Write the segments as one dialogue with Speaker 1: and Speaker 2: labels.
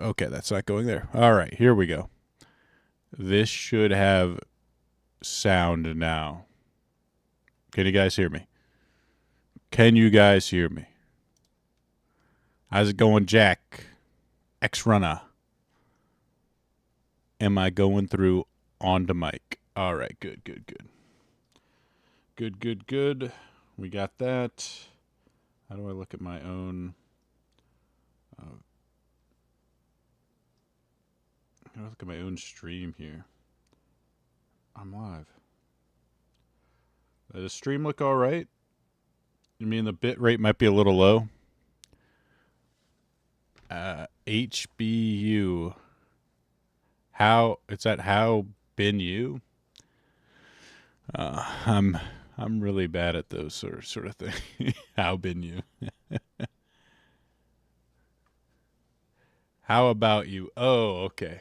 Speaker 1: Okay, that's not going there. All right, here we go. This should have sound now. Can you guys hear me? Can you guys hear me? How's it going, Jack? X-Runner. Am I going through on the mic? All right, good. Good. We got that. How do I look at my own? How do I look at my own stream here? I'm live. Does the stream look all right? You mean the bit rate might be a little low? HBU. How it's at how been you? I'm really bad at those sort of things. How been you? How about you? Oh, okay.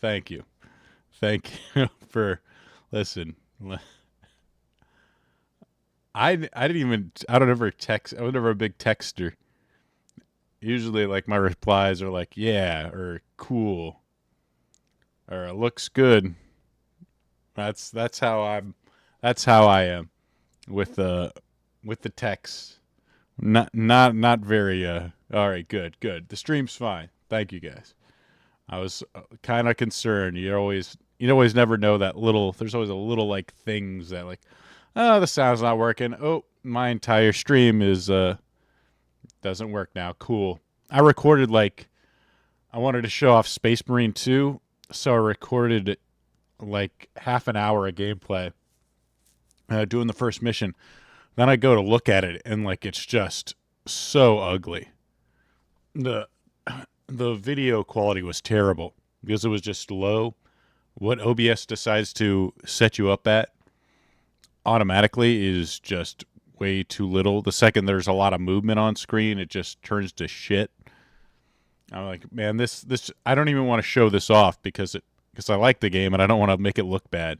Speaker 1: Thank you for listen. I didn't even I don't ever text. I was never a big texter. Usually, like my replies are like yeah or cool or it looks good. That's how I am with the text. Not very all right, good. The stream's fine. Thank you guys. I was kind of concerned. You always never know that little there's always a little like things that like oh, the sound's not working. Oh, my entire stream is doesn't work now. Cool. I recorded like I wanted to show off Space Marine 2, so I recorded like half an hour of gameplay doing the first mission. Then I go to look at it and like it's just so ugly. The video quality was terrible because it was just low. What OBS decides to set you up at automatically is just way too little. The second there's a lot of movement on screen, it just turns to shit. I'm like, man, this I don't even want to show this off because I like the game and I don't want to make it look bad.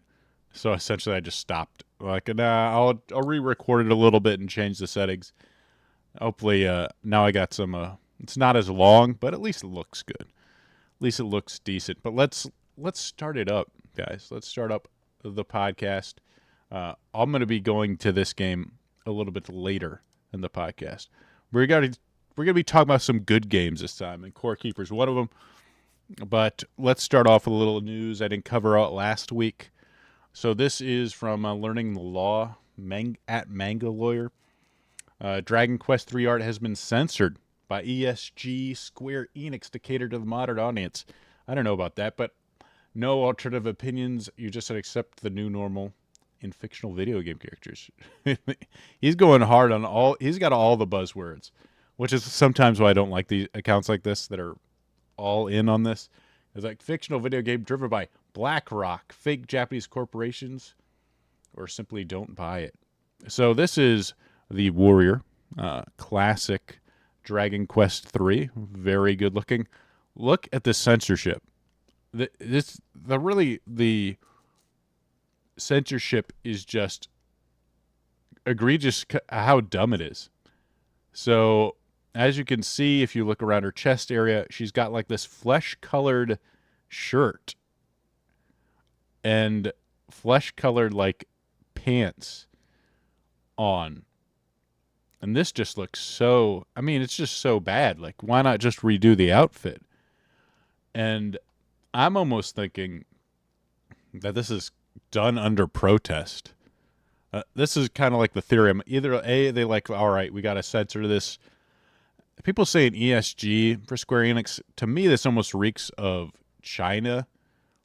Speaker 1: So essentially, I just stopped. Like, nah, I'll re-record it a little bit and change the settings. Hopefully, now I got some. It's not as long, but at least it looks good. At least it looks decent. But let's start it up, guys. Let's start up the podcast. I'm going to be going to this game a little bit later in the podcast. We're gonna be talking about some good games this time, and Core Keeper's one of them. But let's start off with a little news I didn't cover out last week. So this is from Learning the Law at Manga Lawyer. Dragon Quest III art has been censored by ESG Square Enix to cater to the modern audience. I don't know about that, but no alternative opinions. You just accept the new normal in fictional video game characters. He's going hard on all. He's got all the buzzwords, which is sometimes why I don't like the accounts like this that are all in on this. It's like fictional video game driven by BlackRock, fake Japanese corporations, or simply don't buy it. So this is the Warrior, classic Dragon Quest III, very good looking. Look at the censorship. The censorship is just egregious how dumb it is. So as you can see, if you look around her chest area, she's got like this flesh-colored shirt and flesh-colored like pants on. And this just looks so, I mean, it's just so bad. Like, why not just redo the outfit? And I'm almost thinking that this is done under protest. This is kind of like the theory. Either A, they like, all right, we got to censor this. People saying ESG for Square Enix, to me, this almost reeks of China,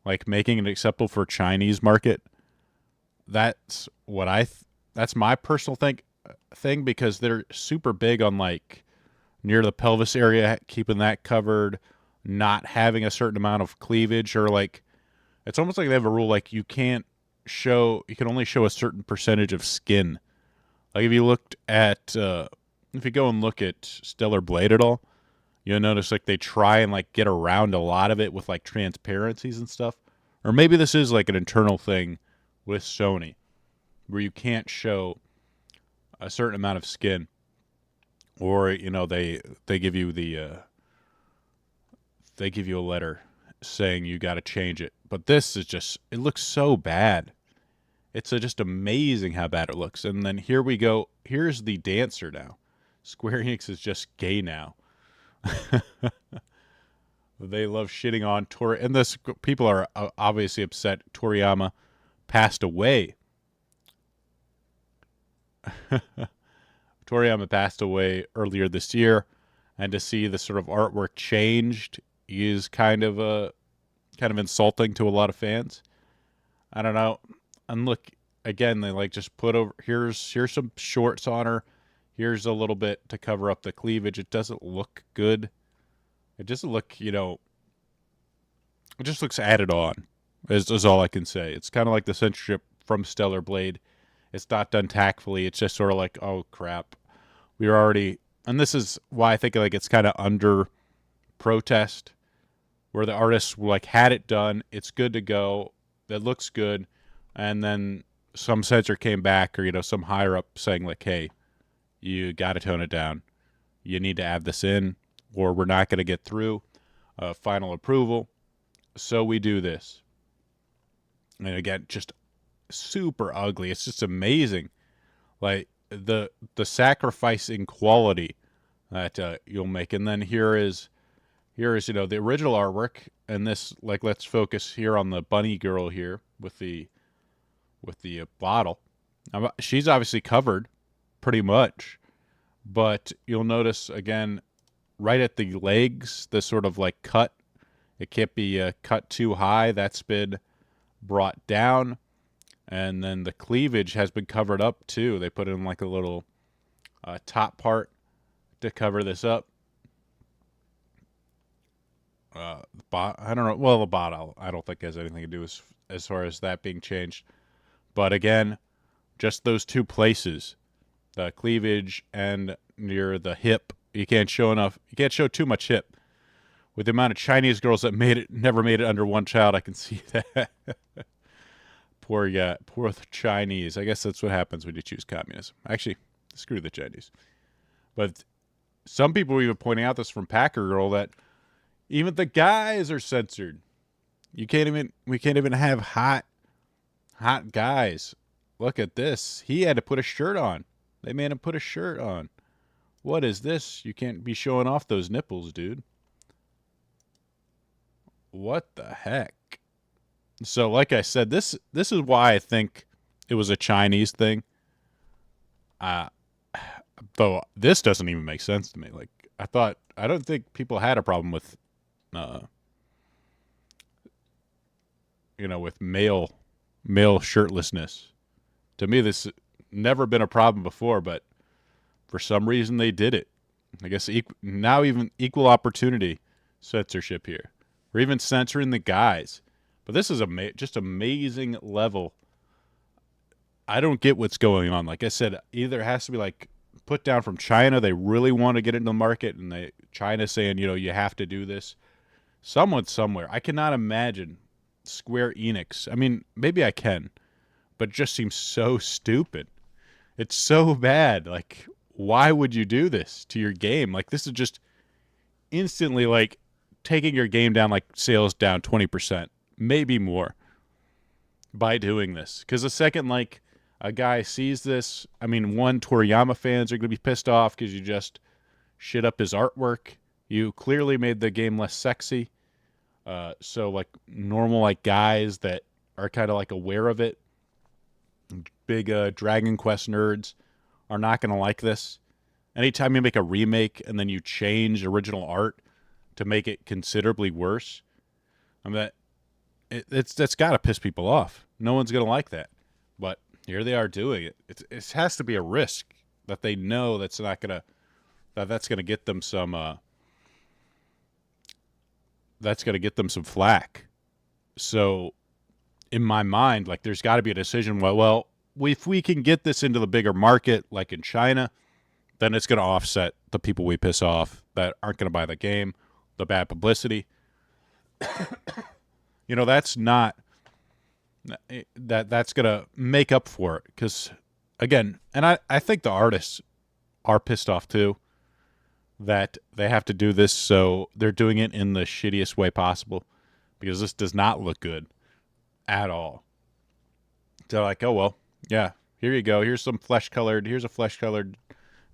Speaker 1: like making it acceptable for Chinese market. That's what that's my personal thing because they're super big on like near the pelvis area, keeping that covered, not having a certain amount of cleavage, or like it's almost like they have a rule like you can only show a certain percentage of skin. Like if you go and look at Stellar Blade at all, you'll notice like they try and like get around a lot of it with like transparencies and stuff. Or maybe this is like an internal thing with Sony where you can't show a certain amount of skin, or they give you the they give you a letter saying you got to change it. But this is just, it looks so bad. It's just amazing how bad it looks. And then here we go. Here's the dancer now. Square Enix is just gay now. They love shitting on Tori, and this people are obviously upset. Toriyama passed away. Toriyama passed away earlier this year, and to see the sort of artwork changed is kind of insulting to a lot of fans. I don't know. And look, again, they like just put over here's some shorts on her. Here's a little bit to cover up the cleavage. It doesn't look good. It doesn't look, it just looks added on, is all I can say. It's kind of like the censorship from Stellar Blade. It's not done tactfully. It's just sort of like, oh, crap. We were already, and this is why I think like it's kind of under protest, where the artists like had it done. It's good to go. It looks good. And then some censor came back, or, some higher up saying like, hey, you got to tone it down. You need to add this in, or we're not going to get through final approval. So we do this. And again, just super ugly. It's just amazing. Like the sacrifice in quality that you'll make. And then here is the original artwork. And this, like, let's focus here on the bunny girl here with the bottle. She's obviously covered pretty much. But you'll notice, again, right at the legs, the sort of like cut. It can't be cut too high. That's been brought down. And then the cleavage has been covered up too. They put in like a little top part to cover this up. I don't know. Well, the bottle, I don't think has anything to do as far as that being changed. But again, just those two places, the cleavage and near the hip. You can't show enough. You can't show too much hip. With the amount of Chinese girls that never made it under one child, I can see that. Poor the Chinese. I guess that's what happens when you choose communism. Actually, screw the Chinese. But some people were even pointing out this from Packer Girl that even the guys are censored. We can't even have hot guys. Look at this. He had to put a shirt on. They made him put a shirt on. What is this? You can't be showing off those nipples, dude. What the heck? So, like I said, this is why I think it was a Chinese thing. Though this doesn't even make sense to me. Like, I don't think people had a problem with, with male shirtlessness. To me, this never been a problem before, but for some reason they did it. I guess now even equal opportunity censorship here. We're even censoring the guys. But this is just amazing level. I don't get what's going on. Like I said, either it has to be like put down from China. They really want to get into the market, and China's saying, you have to do this. Someone somewhere. I cannot imagine Square Enix. I mean, maybe I can, but it just seems so stupid. It's so bad. Like, why would you do this to your game? Like, this is just instantly like taking your game down, like sales down 20%. Maybe more by doing this. Because the second, like, a guy sees this, I mean, Toriyama fans are going to be pissed off because you just shit up his artwork. You clearly made the game less sexy. So, like, normal, like, guys that are kind of, like, aware of it, big Dragon Quest nerds, are not going to like this. Anytime you make a remake and then you change original art to make it considerably worse, I mean, that's got to piss people off. No one's going to like that. But here they are doing it. It has to be a risk that they know that's going to get them some flack. So in my mind, like, there's got to be a decision. Well, if we can get this into the bigger market, like in China, then it's going to offset the people we piss off that aren't going to buy the game, the bad publicity. That's not that's going to make up for it. Because, again, and I think the artists are pissed off too. that they have to do this, so they're doing it in the shittiest way possible because this does not look good at all. So like, oh well, yeah, here you go. Here's a flesh colored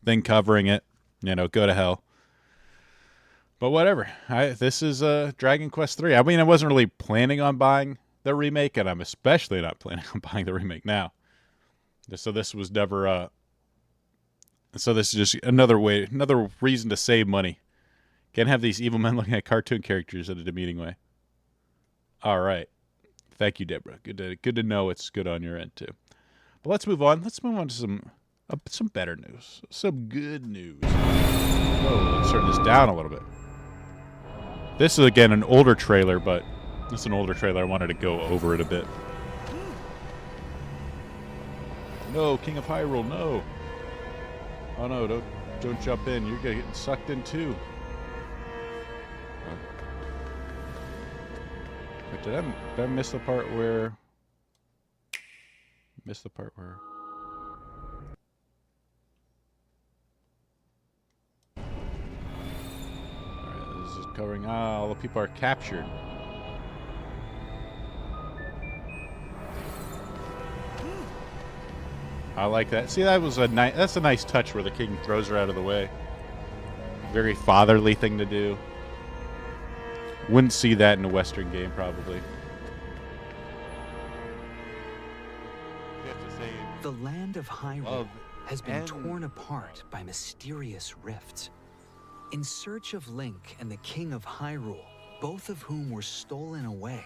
Speaker 1: thing covering it. You know, go to hell. But whatever. This is Dragon Quest 3. I mean, I wasn't really planning on buying the remake, and I'm especially not planning on buying the remake now. So this was never so this is just another reason to save money. Can't have these evil men looking at cartoon characters in a demeaning way. All right. Thank you, Deborah. Good to know it's good on your end too. But let's move on. Let's move on to some better news. Some good news. Oh, let's turn this down a little bit. This is again an older trailer, but it's an older trailer. I wanted to go over it a bit. No, King of Hyrule, no. Oh no, don't jump in. You're gonna get sucked in too. Wait, did I miss the part where? Alright, this is covering. All the people are captured. I like that. See, that's a nice touch where the king throws her out of the way. Very fatherly thing to do. Wouldn't see that in a Western game, probably.
Speaker 2: The land of Hyrule has been torn apart by mysterious rifts. In search of Link and the King of Hyrule, both of whom were stolen away,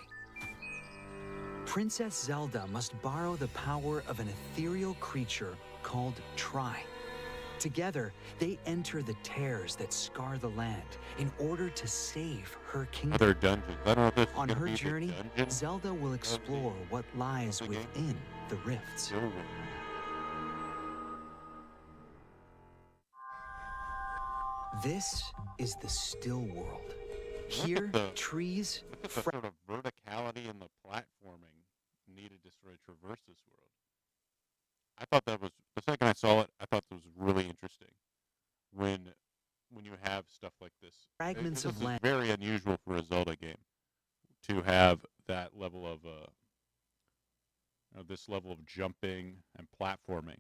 Speaker 2: Princess Zelda must borrow the power of an ethereal creature called Tri. Together, they enter the tears that scar the land in order to save her kingdom.
Speaker 3: Other dungeons.
Speaker 2: On her journey, Zelda will explore what lies within the rifts. This is the still world. Here, trees...
Speaker 3: Look at the sort of verticality in the platforming needed to sort of traverse this world. I thought that was, the second I saw it, I thought that was really interesting. When you have stuff like this.
Speaker 2: Fragments of land.
Speaker 3: It's very unusual for a Zelda game to have that level of, this level of jumping and platforming.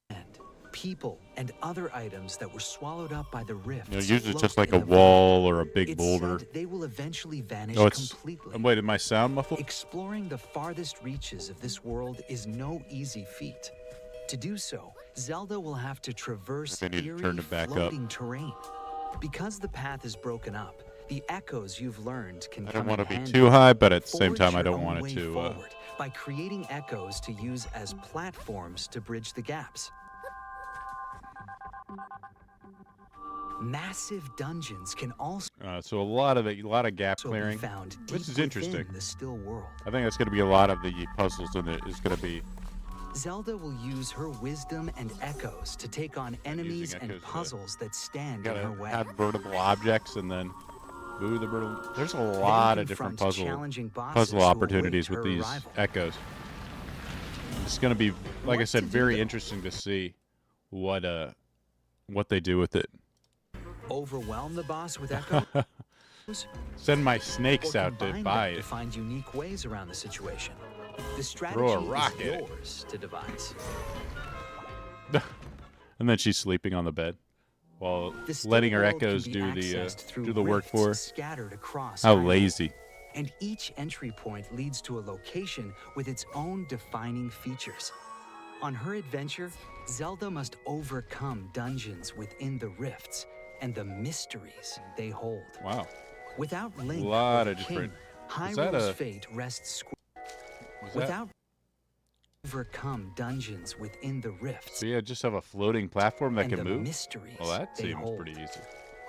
Speaker 2: And people and other items that were swallowed up by the rifts.
Speaker 3: Usually it's just like a wall or a big
Speaker 2: It's
Speaker 3: boulder.
Speaker 2: said they will eventually vanish completely.
Speaker 1: Wait, did my sound muffled?
Speaker 2: Exploring the farthest reaches of this world is no easy feat. To do so, Zelda will have to traverse eerie, floating terrain. Because the path is broken up, the echoes you've learned can come in handy.
Speaker 1: I don't want to be too high, but at the same time, I don't want it to...
Speaker 2: by creating echoes to use as platforms to bridge the gaps. Massive dungeons can also
Speaker 1: so a lot of gap clearing, which is interesting.
Speaker 2: The still world.
Speaker 1: I think that's going to be a lot of the puzzles in it. Is going to be.
Speaker 2: Zelda will use her wisdom and echoes to take on enemies and puzzles that stand in her way.
Speaker 1: Have vertical objects and then move the vertical. There's a lot of different puzzle opportunities with these echoes. It's going to be, like I said, very interesting to see what they do with it.
Speaker 2: Overwhelm the boss with echoes.
Speaker 1: Send my snakes out to buy it.
Speaker 2: To find unique ways around the situation. The strategy
Speaker 1: Throw a rock
Speaker 2: is
Speaker 1: at
Speaker 2: yours to devise.
Speaker 1: And then she's sleeping on the bed while letting her echoes do the work for her.
Speaker 2: Scattered across
Speaker 1: How lazy.
Speaker 2: And each entry point leads to a location with its own defining features. On her adventure, Zelda must overcome dungeons within the rifts and the mysteries they hold.
Speaker 1: Wow.
Speaker 2: Without Link,
Speaker 1: a lot of different.
Speaker 2: Hyrule's fate rests without overcome dungeons within the rifts.
Speaker 1: So yeah, just have a floating platform that can move.
Speaker 2: Mysteries
Speaker 1: well, that seems pretty easy.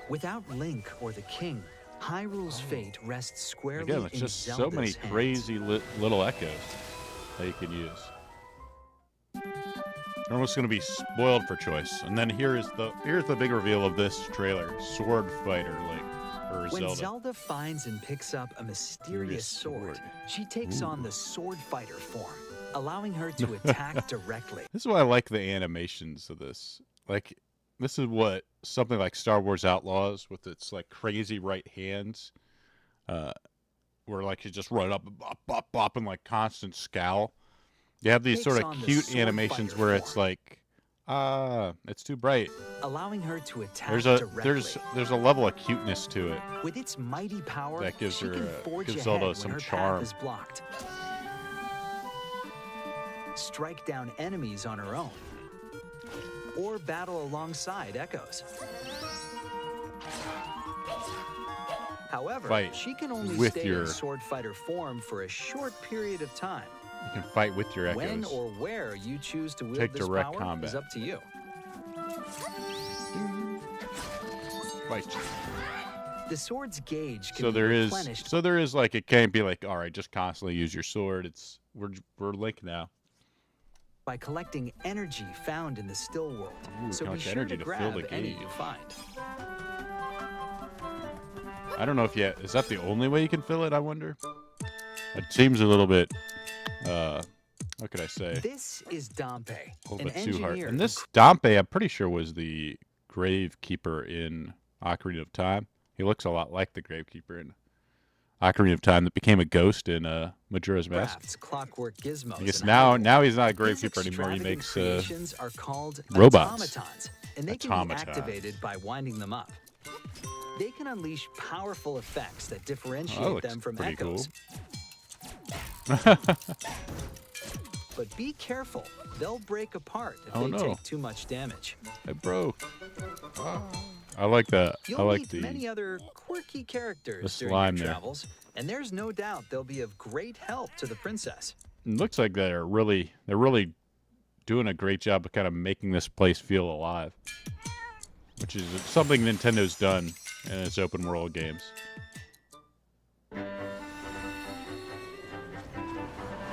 Speaker 2: Without Link or the King, Hyrule's fate rests squarely
Speaker 1: Again, it's
Speaker 2: in
Speaker 1: just
Speaker 2: Zelda's
Speaker 1: so many
Speaker 2: hands.
Speaker 1: crazy little echoes that you can use. You're almost going to be spoiled for choice. And then here's the big reveal of this trailer: Sword Fighter Link or
Speaker 2: When
Speaker 1: Zelda.
Speaker 2: Zelda finds and picks up a mysterious sword, she takes on the Sword Fighter form, allowing her to attack directly.
Speaker 1: This is why I like the animations of this. Like, this is what something like Star Wars Outlaws with its like crazy right hands, uh, where like you just run up and bop bop bop and like constant scowl. You have these
Speaker 2: Takes
Speaker 1: sort of
Speaker 2: on the
Speaker 1: cute
Speaker 2: sword
Speaker 1: animations
Speaker 2: fighter
Speaker 1: where it's
Speaker 2: form,
Speaker 1: like, it's too bright.
Speaker 2: allowing her to attack
Speaker 1: There's a
Speaker 2: directly.
Speaker 1: there's a level of cuteness to it
Speaker 2: With its mighty power,
Speaker 1: that gives
Speaker 2: she
Speaker 1: her
Speaker 2: can forge
Speaker 1: gives
Speaker 2: ahead
Speaker 1: Zelda
Speaker 2: when
Speaker 1: some
Speaker 2: her
Speaker 1: charm.
Speaker 2: path is blocked. Strike down enemies on her own, or battle alongside echoes. However,
Speaker 1: Fight
Speaker 2: she can only
Speaker 1: with
Speaker 2: stay
Speaker 1: your-
Speaker 2: in sword fighter form for a short period of time.
Speaker 1: You can fight with your
Speaker 2: When
Speaker 1: echoes.
Speaker 2: or where you choose to wield
Speaker 1: Take
Speaker 2: this
Speaker 1: direct
Speaker 2: power
Speaker 1: combat.
Speaker 2: is up to you.
Speaker 1: Fight.
Speaker 2: The sword's gauge can
Speaker 1: So
Speaker 2: be
Speaker 1: there
Speaker 2: replenished
Speaker 1: is like it can't be like, all right, just constantly use your sword. It's we're Link now.
Speaker 2: by collecting energy found in the still world.
Speaker 1: Ooh,
Speaker 2: So be
Speaker 1: collect
Speaker 2: sure
Speaker 1: energy
Speaker 2: to
Speaker 1: to fill
Speaker 2: grab
Speaker 1: the
Speaker 2: any
Speaker 1: gauge.
Speaker 2: you find.
Speaker 1: I don't know if yet is that the only way you can fill it, I wonder? It seems a little bit what could I say?
Speaker 2: This is Dompe,
Speaker 1: A little
Speaker 2: an
Speaker 1: bit too hard.
Speaker 2: engineer.
Speaker 1: And this Dompe, I'm pretty sure, was the Gravekeeper in Ocarina of Time. He looks a lot like the Gravekeeper in Ocarina of Time that became a ghost in Majora's Mask.
Speaker 2: crafts clockwork gizmos.
Speaker 1: I guess
Speaker 2: and
Speaker 1: now
Speaker 2: hardware.
Speaker 1: he's not a
Speaker 2: These
Speaker 1: Gravekeeper anymore. He
Speaker 2: extravagant
Speaker 1: makes
Speaker 2: creations are called
Speaker 1: robots.
Speaker 2: automatons, and they can
Speaker 1: Automatons.
Speaker 2: be activated by winding them up. They can unleash powerful effects that differentiate
Speaker 1: looks
Speaker 2: them from
Speaker 1: pretty
Speaker 2: echoes. But be careful; they'll break apart if
Speaker 1: Oh,
Speaker 2: they
Speaker 1: no.
Speaker 2: take too much damage.
Speaker 1: It broke. I like that.
Speaker 2: You'll
Speaker 1: I like
Speaker 2: meet
Speaker 1: the
Speaker 2: many other quirky characters
Speaker 1: the
Speaker 2: during
Speaker 1: slime
Speaker 2: your
Speaker 1: there.
Speaker 2: travels, and there's no doubt they'll be of great help to the princess.
Speaker 1: It looks like they're really doing a great job of kind of making this place feel alive, which is something Nintendo's done in its open world games.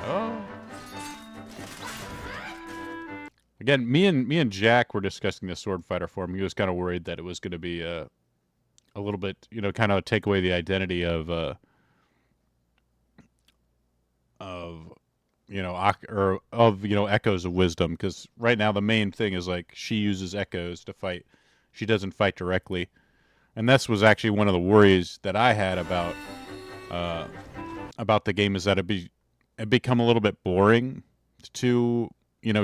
Speaker 1: Oh. Again, me and Jack were discussing the sword fighter form. He was kind of worried that it was going to be a little bit, kind of take away the identity of echoes of wisdom, because right now the main thing is like she uses echoes to fight. She doesn't fight directly, and this was actually one of the worries that I had about the game, is that it become a little bit boring to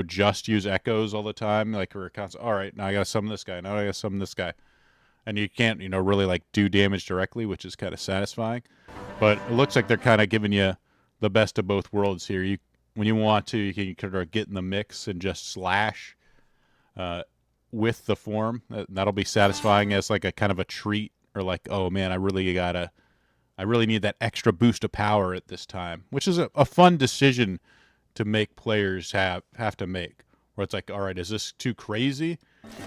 Speaker 1: just use echoes all the time, like we're constant. All right, now I gotta summon this guy. Now I gotta summon this guy, and you can't really like do damage directly, which is kind of satisfying. But it looks like they're kind of giving you the best of both worlds here. When you want to, you can kind of get in the mix and just slash with the form. That'll be satisfying as like a kind of a treat, or like, oh man, I really need that extra boost of power at this time, which is a fun decision to make players have to make. Where it's like, all right, is this too crazy?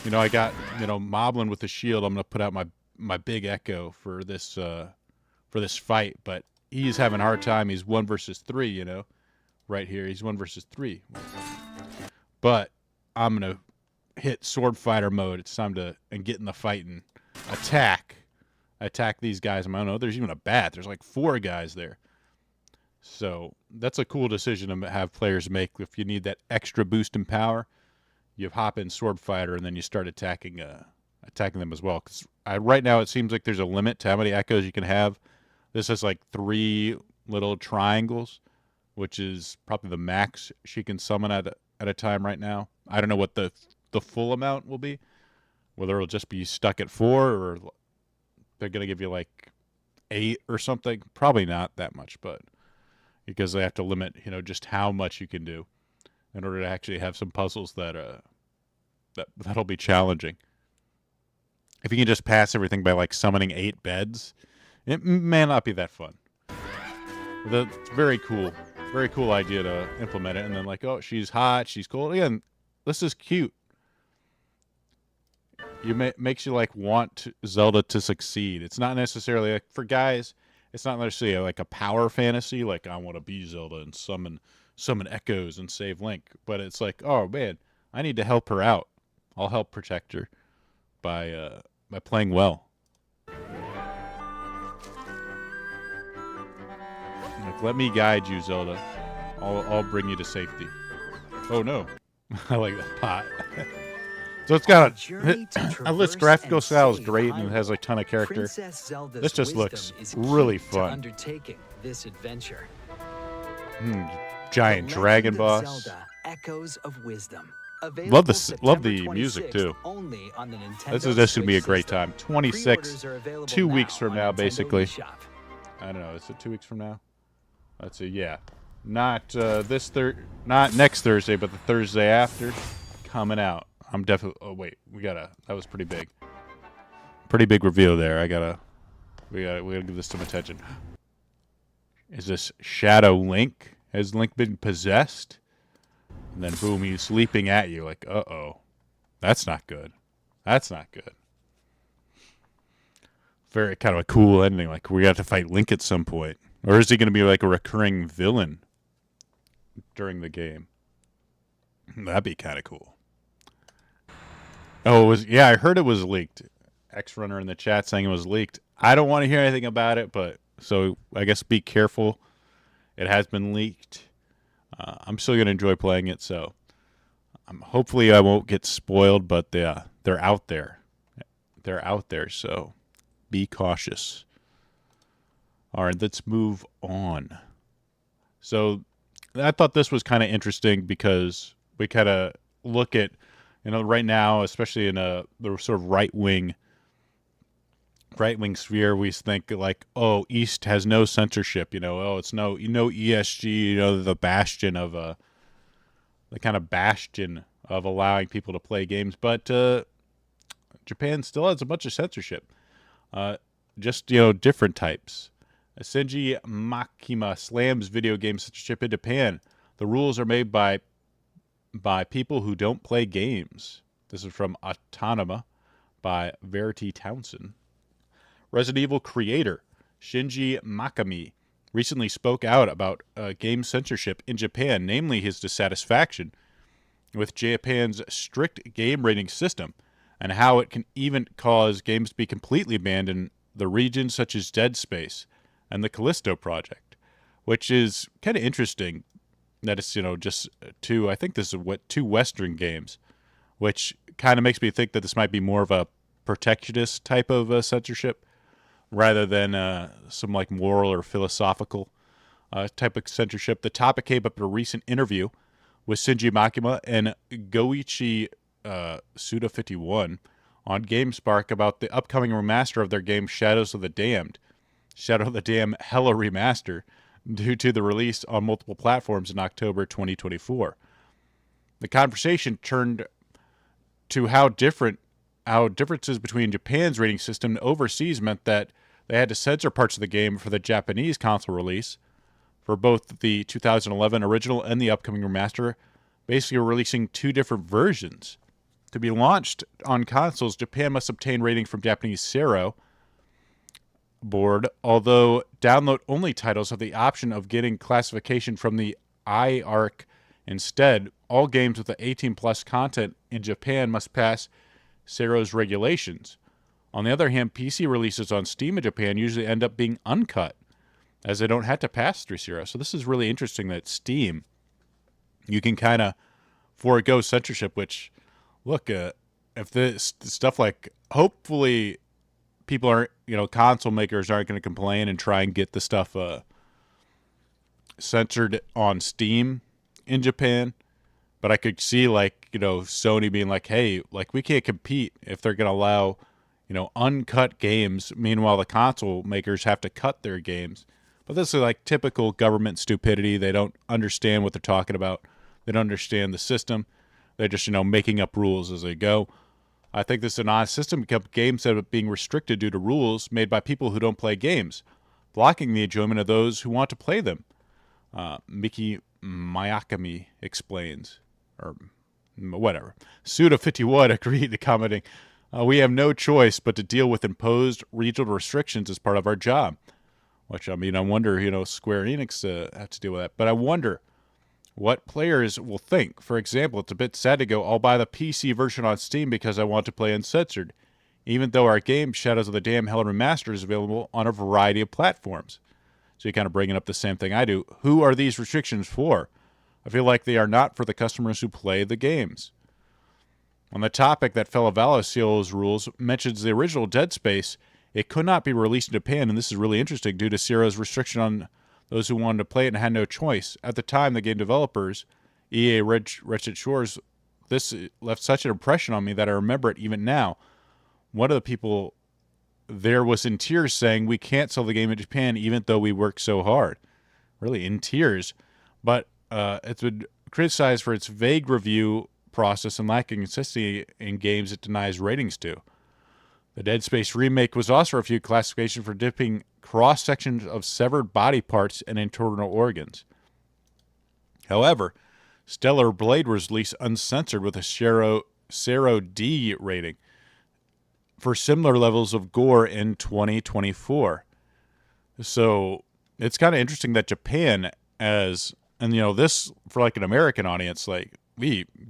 Speaker 1: I got Moblin with the shield. I'm gonna put out my big echo for this fight, but he's having a hard time. He's 1 versus 3, right here. He's 1 versus 3. But I'm gonna hit sword fighter mode. It's time to get in the fight and attack these guys. I don't know. There's even a bat. There's like 4 guys there. So that's a cool decision to have players make. If you need that extra boost in power, you hop in sword fighter and then you start attacking them as well. Because right now it seems like there's a limit to how many echoes you can have. This is like 3 little triangles, which is probably the max she can summon at a time right now. I don't know what the full amount will be. Whether it'll just be stuck at 4, or they're gonna give you like 8 or something. Probably not that much, but because they have to limit, just how much you can do in order to actually have some puzzles that'll be challenging. If you can just pass everything by like summoning 8 beds, it may not be that fun. It's very cool idea to implement it, and then like, oh, she's hot, she's cold. Again, this is cute. Makes you like want Zelda to succeed. It's not necessarily like, for guys, it's not necessarily like a power fantasy, like I want to be Zelda and summon echoes and save Link. But it's like, oh man, I need to help her out. I'll help protect her by playing well. Like, let me guide you, Zelda. I'll bring you to safety. Oh no, I like that pot. So it's got
Speaker 2: journey to
Speaker 1: this
Speaker 2: traverse
Speaker 1: graphical
Speaker 2: and
Speaker 1: style is
Speaker 2: save
Speaker 1: great and it has a
Speaker 2: Hyrule,
Speaker 1: ton of character.
Speaker 2: Princess Zelda's
Speaker 1: This just
Speaker 2: wisdom
Speaker 1: looks
Speaker 2: is
Speaker 1: really
Speaker 2: key to
Speaker 1: fun.
Speaker 2: undertaking this adventure.
Speaker 1: Giant
Speaker 2: The
Speaker 1: dragon
Speaker 2: Legend of
Speaker 1: boss.
Speaker 2: Zelda: Echoes of Wisdom.
Speaker 1: Love
Speaker 2: Available
Speaker 1: love
Speaker 2: September
Speaker 1: the music
Speaker 2: 26th
Speaker 1: too.
Speaker 2: only on the Nintendo
Speaker 1: This is just gonna be a
Speaker 2: Switch
Speaker 1: great
Speaker 2: system.
Speaker 1: time. 26,
Speaker 2: Pre-orders are available
Speaker 1: 2
Speaker 2: now
Speaker 1: weeks from
Speaker 2: on
Speaker 1: now,
Speaker 2: Nintendo
Speaker 1: basically.
Speaker 2: eShop.
Speaker 1: I don't know. Is it 2 weeks from now? Let's see. Yeah, not not next Thursday, but the Thursday after, coming out. I'm definitely. Oh wait, that was pretty big. Pretty big reveal there. We gotta give this some attention. Is this Shadow Link? Has Link been possessed? And then boom, he's leaping at you like, uh-oh. That's not good. That's not good. Very kind of a cool ending. Like, we have to fight Link at some point. Or is he going to be like a recurring villain during the game? That'd be kind of cool. Oh, I heard it was leaked. X-Runner in the chat saying it was leaked. I don't want to hear anything about it, but so I guess be careful. It has been leaked. I'm still going to enjoy playing it, so hopefully I won't get spoiled, but they're out there. They're out there, so be cautious. All right, let's move on. So I thought this was kind of interesting because we kind of look at, right now, especially in the sort of right-wing sphere, we think like, oh, East has no censorship, oh, it's no ESG, the bastion of the kind of bastion of allowing people to play games, but Japan still has a bunch of censorship, just different types. Senji Makima slams video game censorship in Japan. The rules are made by people who don't play games. This is from Autonoma by Verity Townsend. Resident Evil creator Shinji Mikami recently spoke out about game censorship in Japan, namely his dissatisfaction with Japan's strict game rating system and how it can even cause games to be completely banned in the regions such as Dead Space and the Callisto Project, which is kind of interesting that it's, just I think this is two Western games, which kind of makes me think that this might be more of a protectionist type of censorship rather than some like moral or philosophical type of censorship. The topic came up in a recent interview with Shinji Makima and Goichi Suda51 on GameSpark about the upcoming remaster of their game Shadow of the Dam Hella Remaster, due to the release on multiple platforms in October 2024. The conversation turned to how differences between Japan's rating system and overseas meant that they had to censor parts of the game for the Japanese console release. For both the 2011 original and the upcoming remaster, basically releasing two different versions. To be launched on consoles, Japan must obtain rating from Japanese SERO board, although download-only titles have the option of getting classification from the IARC instead. All games with the 18-plus content in Japan must pass SERO's regulations. On the other hand, PC releases on Steam in Japan usually end up being uncut, as they don't have to pass through SERO. So this is really interesting that Steam, you can kind of forego censorship, which, look, if this stuff like, hopefully people aren't, console makers aren't going to complain and try and get the stuff censored on Steam in Japan. But I could see, like, Sony being like, hey, like, we can't compete if they're going to allow, uncut games. Meanwhile, the console makers have to cut their games. But this is like typical government stupidity. They don't understand what they're talking about. They don't understand the system. They're just, making up rules as they go. I think this is an odd system because games end up being restricted due to rules made by people who don't play games, blocking the enjoyment of those who want to play them. Miki Mayakami explains, or whatever. Suda51 agreed to commenting, we have no choice but to deal with imposed regional restrictions as part of our job. Which, I wonder, Square Enix have to deal with that. But I wonder what players will think. For example, it's a bit sad to go, I'll buy the PC version on Steam because I want to play uncensored, even though our game, Shadows of the Dam Hella Remastered, is available on a variety of platforms. So you're kind of bringing up the same thing I do. Who are these restrictions for? I feel like they are not for the customers who play the games. On the topic that fellow Valacios rules mentions the original Dead Space, it could not be released in Japan, and this is really interesting due to Sero's restriction on those who wanted to play it and had no choice. At the time, the game developers, EA Wretched Shores, this left such an impression on me that I remember it even now. One of the people there was in tears saying, "We can't sell the game in Japan even though we worked so hard." Really in tears. But it's been criticized for its vague review process and lacking consistency in games it denies ratings to. The Dead Space remake was also reviewed classification for dipping cross-sections of severed body parts and internal organs. However, Stellar Blade was released uncensored with a Zero D rating for similar levels of gore in 2024. So it's kind of interesting that Japan, this for like an American audience, like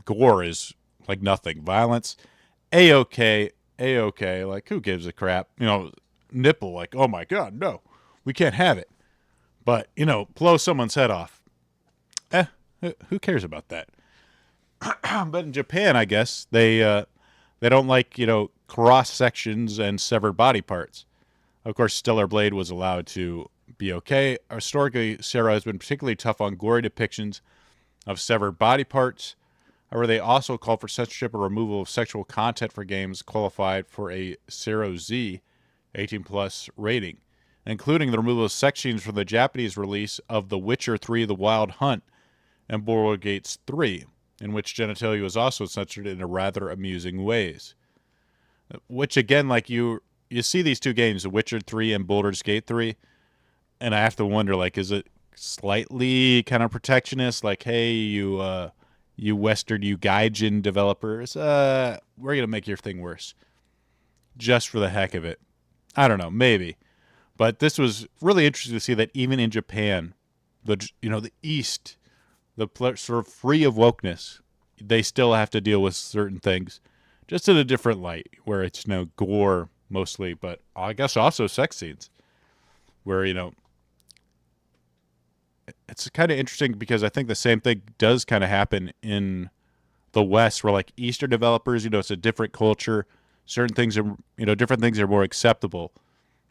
Speaker 1: gore is like nothing. Violence, A-okay, like who gives a crap? Nipple, like, oh my God, no, we can't have it. But, blow someone's head off. Who cares about that? But in Japan, I guess, they don't like, cross sections and severed body parts. Of course, Stellar Blade was allowed to be okay. Historically, Sarah has been particularly tough on gory depictions of severed body parts. However, they also called for censorship or removal of sexual content for games qualified for a Zero Z 18+ rating, including the removal of sex scenes from the Japanese release of The Witcher 3: The Wild Hunt and Baldur's Gate 3, in which genitalia was also censored in a rather amusing ways. Which, again, like you see these two games, The Witcher 3 and Baldur's Gate 3, and I have to wonder, like, is it slightly kind of protectionist? Like, hey, you Western, you Gaijin developers, we're going to make your thing worse. Just for the heck of it. I don't know, maybe. But this was really interesting to see that even in Japan, the East, the sort of free of wokeness, they still have to deal with certain things, just in a different light, where it's gore mostly, but I guess also sex scenes, where it's kind of interesting because I think the same thing does kind of happen in the West, where like Eastern developers, it's a different culture, certain things are different things are more acceptable,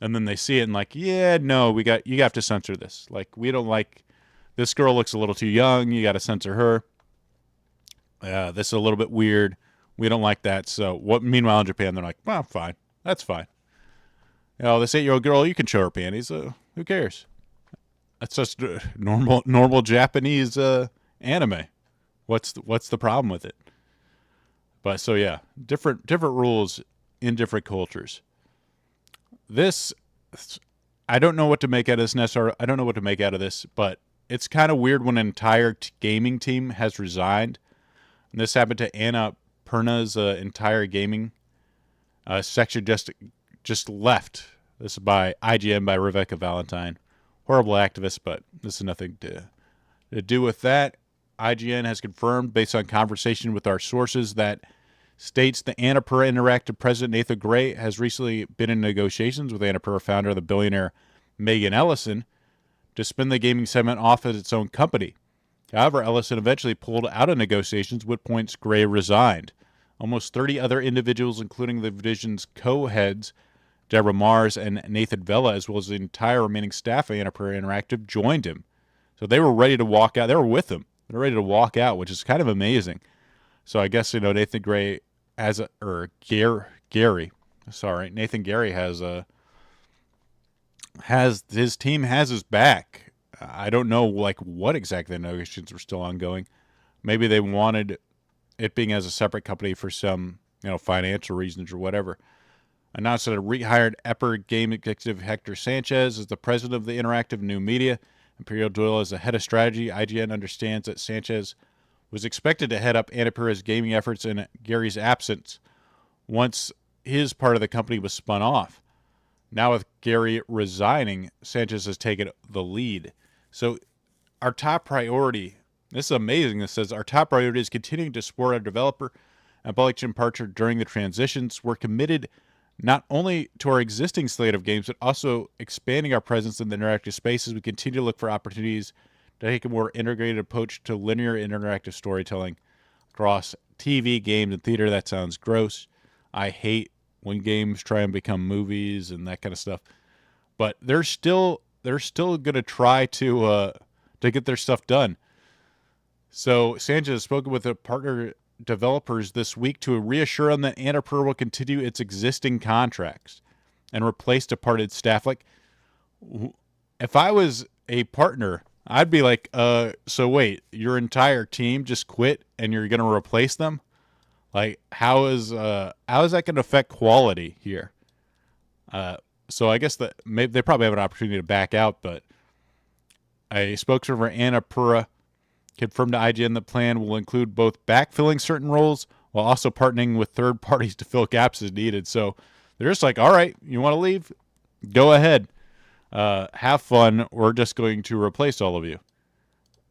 Speaker 1: and then they see it and like, yeah, no, you have to censor this. Like, we don't like. This girl looks a little too young. You got to censor her. This is a little bit weird. We don't like that. So what? Meanwhile, in Japan, they're like, well, fine. That's fine. This 8-year-old girl, you can show her panties. Who cares? That's just normal Japanese anime. What's the problem with it? But so yeah, different rules in different cultures. This, I don't know what to make out of this, Nessar. I don't know what to make out of this, but it's kind of weird when an entire gaming team has resigned. And this happened to Anna Perna's entire gaming section just left. This is by IGN, by Rebecca Valentine. Horrible activist, but this is nothing to do with that. IGN has confirmed, based on conversation with our sources, that states the Annapurna Interactive president Nathan Gray has recently been in negotiations with Annapurna founder, the billionaire Megan Ellison, to spin the gaming segment off as its own company. However, Ellison eventually pulled out of negotiations, with points Gray resigned. Almost 30 other individuals, including the division's co-heads, Deborah Mars and Nathan Vella, as well as the entire remaining staff of Annapurna Interactive, joined him. So they were ready to walk out. They were with him. They were ready to walk out, which is kind of amazing. So I guess, Nathan Gray Nathan Gary has his team has his back. I don't know what exactly the negotiations were still ongoing. Maybe they wanted it being as a separate company for some, financial reasons or whatever. Announced that a rehired Epper game executive Hector Sanchez is the president of the Interactive New Media. Imperial Doyle is the head of strategy. IGN understands that Sanchez was expected to head up Annapurna's gaming efforts in Gary's absence once his part of the company was spun off. Now with Gary resigning, Sanchez has taken the lead. So our top priority, this is amazing, this says, our top priority is continuing to support our developer and public departure during the transitions. We're committed not only to our existing slate of games, but also expanding our presence in the interactive space as we continue to look for opportunities to take a more integrated approach to linear interactive storytelling. across TV, games, and theater. That sounds gross. I hate when games try and become movies and that kind of stuff. But they're still going to try to get their stuff done. So Sanchez has spoken with the partner developers this week to reassure them that Annapurna will continue its existing contracts and replace departed staff. Like, if I was a partner, I'd be like, so wait, your entire team just quit and you're going to replace them? Like, how is that going to affect quality here? So I guess that maybe they probably have an opportunity to back out, but a spokesman for Annapurna confirmed to IGN the plan will include both backfilling certain roles while also partnering with third parties to fill gaps as needed. So they're just like, all right, you want to leave? Go ahead. Have fun. We're just going to replace all of you.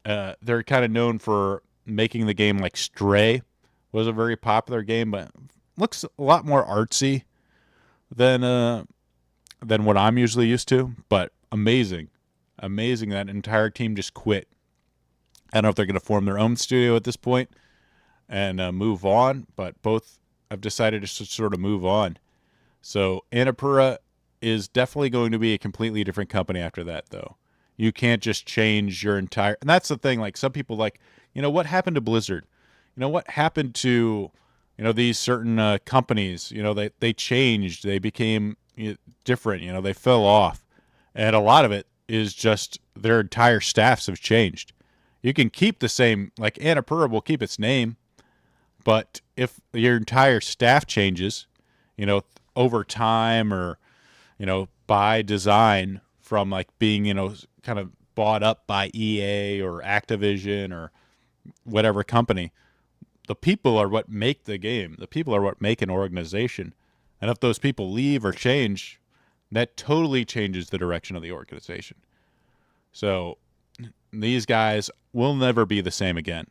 Speaker 1: They're kind of known for making the game like Stray was a very popular game, but looks a lot more artsy than what I'm usually used to. But amazing that entire team just quit. I don't know if they're going to form their own studio at this point and move on, but both have decided to sort of move on. So Annapurna is definitely going to be a completely different company after that, though. You can't just change your entire... And that's the thing, like, some people like, what happened to Blizzard? What happened to, these certain companies? They changed. They became different. They fell off. And a lot of it is just their entire staffs have changed. You can keep the same, like Annapurna will keep its name, but if your entire staff changes, over time or, by design from like being, kind of bought up by EA or Activision or whatever company, the people are what make the game. The people are what make an organization. And if those people leave or change, that totally changes the direction of the organization. So these guys will never be the same again.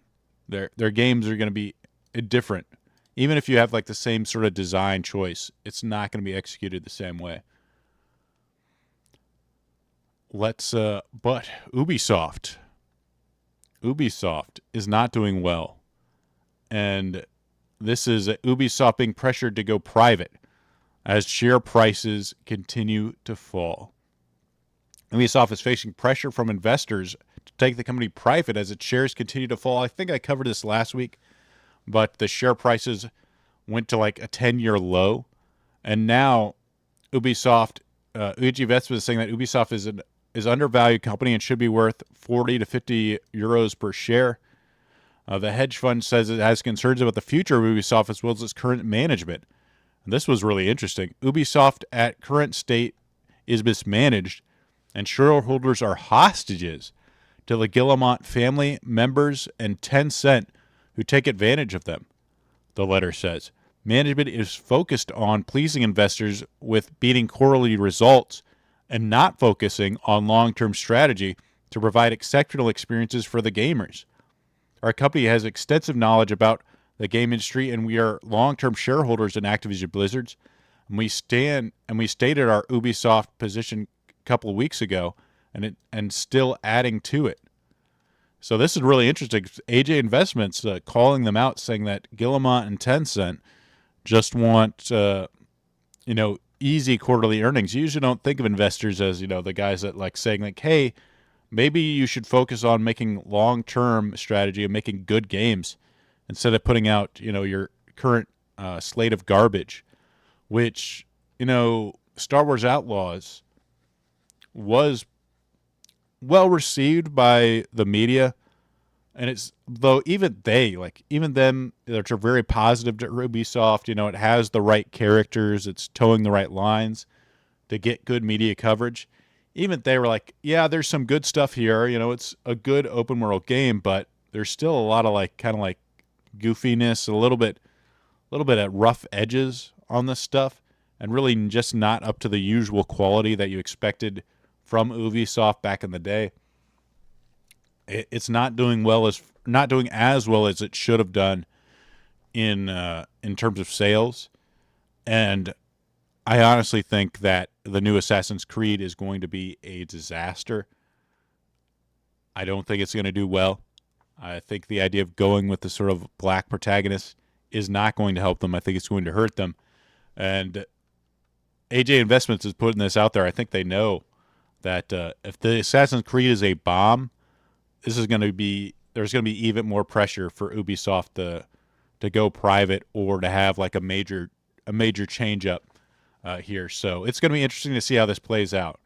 Speaker 1: Their games are going to be different. Even if you have like the same sort of design choice, it's not going to be executed the same way. But Ubisoft is not doing well. And this is Ubisoft being pressured to go private as share prices continue to fall. Ubisoft is facing pressure from investors to take the company private as its shares continue to fall. I think I covered this last week, but the share prices went to like a 10-year low. And now Ubisoft, UG Investment is saying that Ubisoft is undervalued company and should be worth 40 to 50 euros per share. The hedge fund says it has concerns about the future of Ubisoft as well as its current management. And this was really interesting. Ubisoft at current state is mismanaged, and shareholders are hostages to the Guillemot family members and Tencent who take advantage of them, the letter says. Management is focused on pleasing investors with beating quarterly results and not focusing on long-term strategy to provide exceptional experiences for the gamers. Our company has extensive knowledge about the game industry, and we are long-term shareholders in Activision Blizzard's. And we stated our Ubisoft position a couple of weeks ago, and still adding to it. So this is really interesting. AJ Investments calling them out, saying that Guillemot and Tencent just want easy quarterly earnings. You usually don't think of investors as the guys that like saying like, hey, maybe you should focus on making long-term strategy and making good games instead of putting out, your current slate of garbage, which, Star Wars Outlaws was well received by the media. And it's, though, even them, they're very positive to Ubisoft. It has the right characters. It's towing the right lines to get good media coverage. Even they were like, yeah, there's some good stuff here. It's a good open world game, but there's still a lot of kind of goofiness, a little bit at rough edges on this stuff, and really just not up to the usual quality that you expected from Ubisoft back in the day. It's not doing as well as it should have done in terms of sales, and I honestly think that the new Assassin's Creed is going to be a disaster. I don't think it's going to do well. I think the idea of going with the sort of black protagonist is not going to help them. I think it's going to hurt them. And AJ Investments is putting this out there. I think they know that if the Assassin's Creed is a bomb, this is going to be there's going to be even more pressure for Ubisoft to go private or to have like a major change up here. So it's going to be interesting to see how this plays out.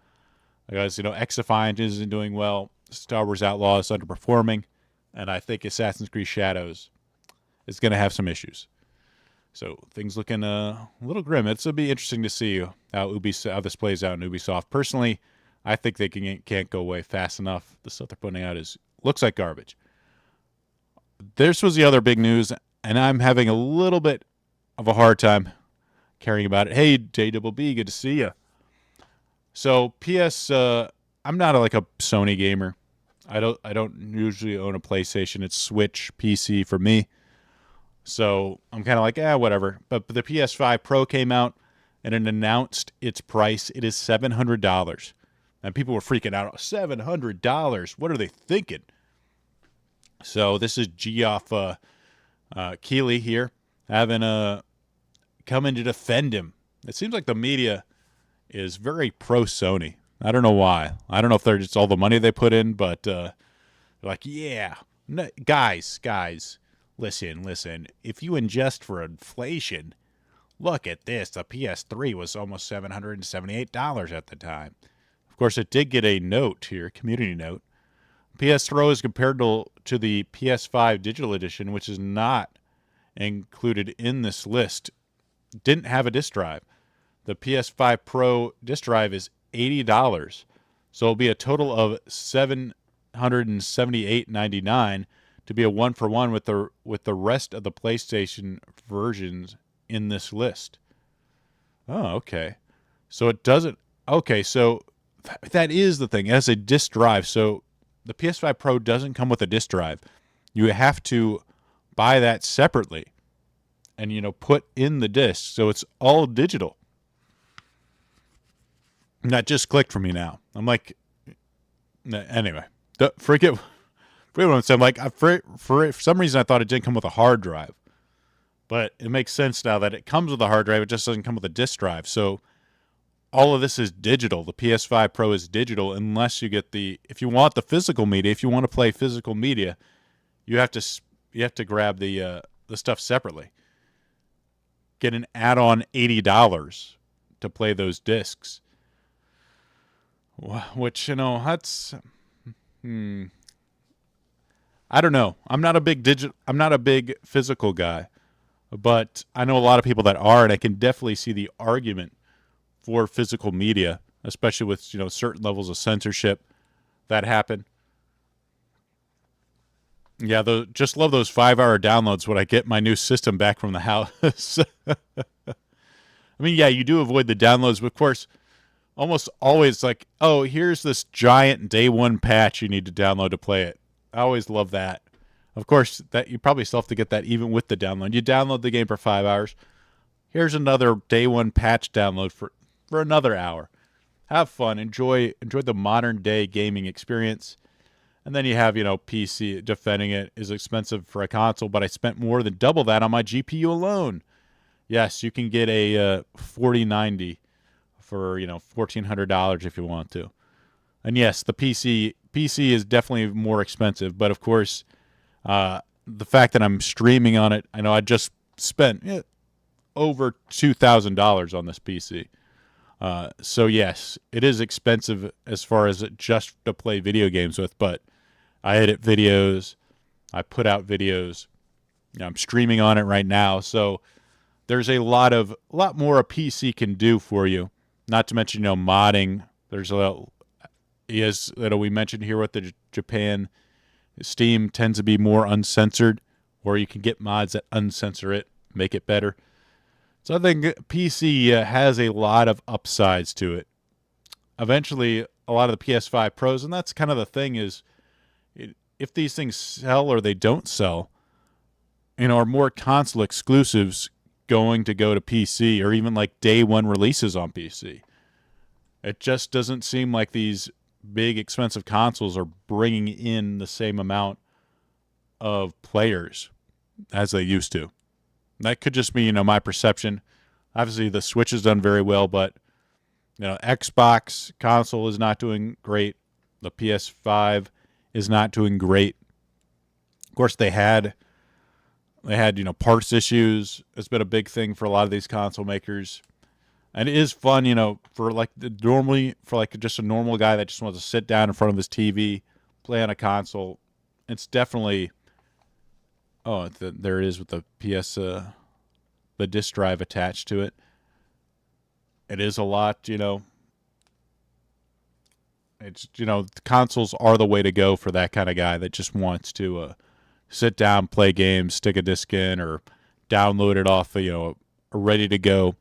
Speaker 1: Because Xdefiant isn't doing well, Star Wars Outlaws is underperforming, and I think Assassin's Creed Shadows is going to have some issues. So things looking a little grim. It'll be interesting to see how this plays out in Ubisoft. Personally, I think they can't go away fast enough. The stuff they're putting out looks like garbage. This was the other big news, and I'm having a little bit of a hard time caring about it. Hey, JBB, good to see you. So I'm not like a Sony gamer. I don't usually own a PlayStation. It's Switch, PC for me. So I'm kind of like, whatever. But the PS5 Pro came out, and it announced its price. It is $700. And people were freaking out. $700? What are they thinking? So this is Geoff Keighley here, having come in to defend him. It seems like the media is very pro-Sony. I don't know why. I don't know if they're just all the money they put in, but they're like, yeah. No, guys, listen. If you adjust for inflation, look at this. The PS3 was almost $778 at the time. Of course, it did get a note here, community note. PS3 is compared to the PS5 Digital Edition, which is not included in this list. Didn't have a disk drive. The PS5 Pro disk drive is $80, so it'll be a total of $778.99 to be a 1-for-1 with the rest of the PlayStation versions in this list. Oh, okay. So it doesn't. Okay, so that is the thing. It has a disk drive, so the PS5 Pro doesn't come with a disk drive. You have to buy that separately and put in the disc, so it's all digital. That just clicked for me now. I'm like, anyway, forget what I'm saying. Like, for some reason, I thought it didn't come with a hard drive, but it makes sense now that it comes with a hard drive. It just doesn't come with a disk drive. So all of this is digital. The PS5 Pro is digital, unless you get if you want the physical media. If you want to play physical media, you have to grab the stuff separately. Get an add-on $80 to play those discs. Which that's I don't know. I'm not a big physical guy, but I know a lot of people that are, and I can definitely see the argument for physical media, especially with certain levels of censorship that happen. Yeah, just love those 5-hour downloads when I get my new system back from the house. I mean, yeah, you do avoid the downloads, but of course, almost always like, oh, here's this giant day one patch you need to download to play it. I always love that. Of course, that you probably still have to get that even with the download. You download the game for 5 hours. Here's another day one patch download for another hour. Have fun. Enjoy the modern day gaming experience. And then you have, PC defending it is expensive for a console, but I spent more than double that on my GPU alone. Yes, you can get a 4090 for $1,400 if you want to. And yes, the PC is definitely more expensive, but of course, the fact that I'm streaming on it, I know I just spent over $2,000 on this PC. So yes, it is expensive as far as just to play video games with, but I edit videos, I put out videos, I'm streaming on it right now, so there's a lot more a PC can do for you. Not to mention, modding. There's that we mentioned here with the Japan. Steam tends to be more uncensored, or you can get mods that uncensor it, make it better. So I think PC has a lot of upsides to it. Eventually, a lot of the PS5 Pros, and that's kind of the thing is, if these things sell or they don't sell, are more console exclusives going to go to PC, or even like day one releases on PC. It just doesn't seem like these big expensive consoles are bringing in the same amount of players as they used to. That could just be, my perception. Obviously, the Switch has done very well, but Xbox console is not doing great. The PS5 is not doing great. Of course, they had parts issues. It's been a big thing for a lot of these console makers. And it is fun, for just a normal guy that just wants to sit down in front of his TV, play on a console. It's definitely there it is with the the disc drive attached to it. It is a lot, It's consoles are the way to go for that kind of guy that just wants to sit down, play games, stick a disc in, or download it off a ready to go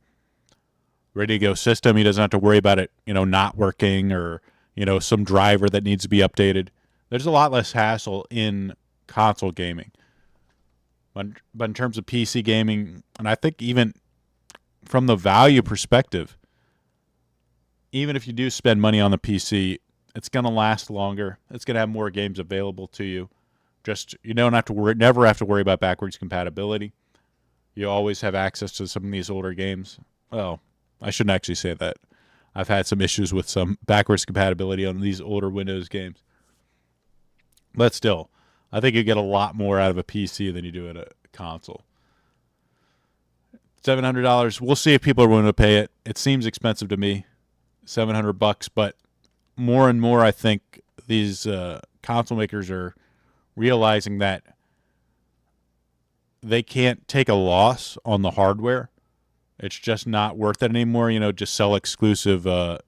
Speaker 1: system. He doesn't have to worry about it, not working or some driver that needs to be updated. There's a lot less hassle in console gaming. But in terms of PC gaming, and I think even from the value perspective, even if you do spend money on the PC, it's going to last longer. It's going to have more games available to you. Just you don't have to never have to worry about backwards compatibility. You always have access to some of these older games. Well, I shouldn't actually say that. I've had some issues with some backwards compatibility on these older Windows games. But still, I think you get a lot more out of a PC than you do at a console. $700. We'll see if people are willing to pay it. It seems expensive to me, $700, but more and more I think these console makers are realizing that they can't take a loss on the hardware. It's just not worth it anymore. Just sell exclusives. The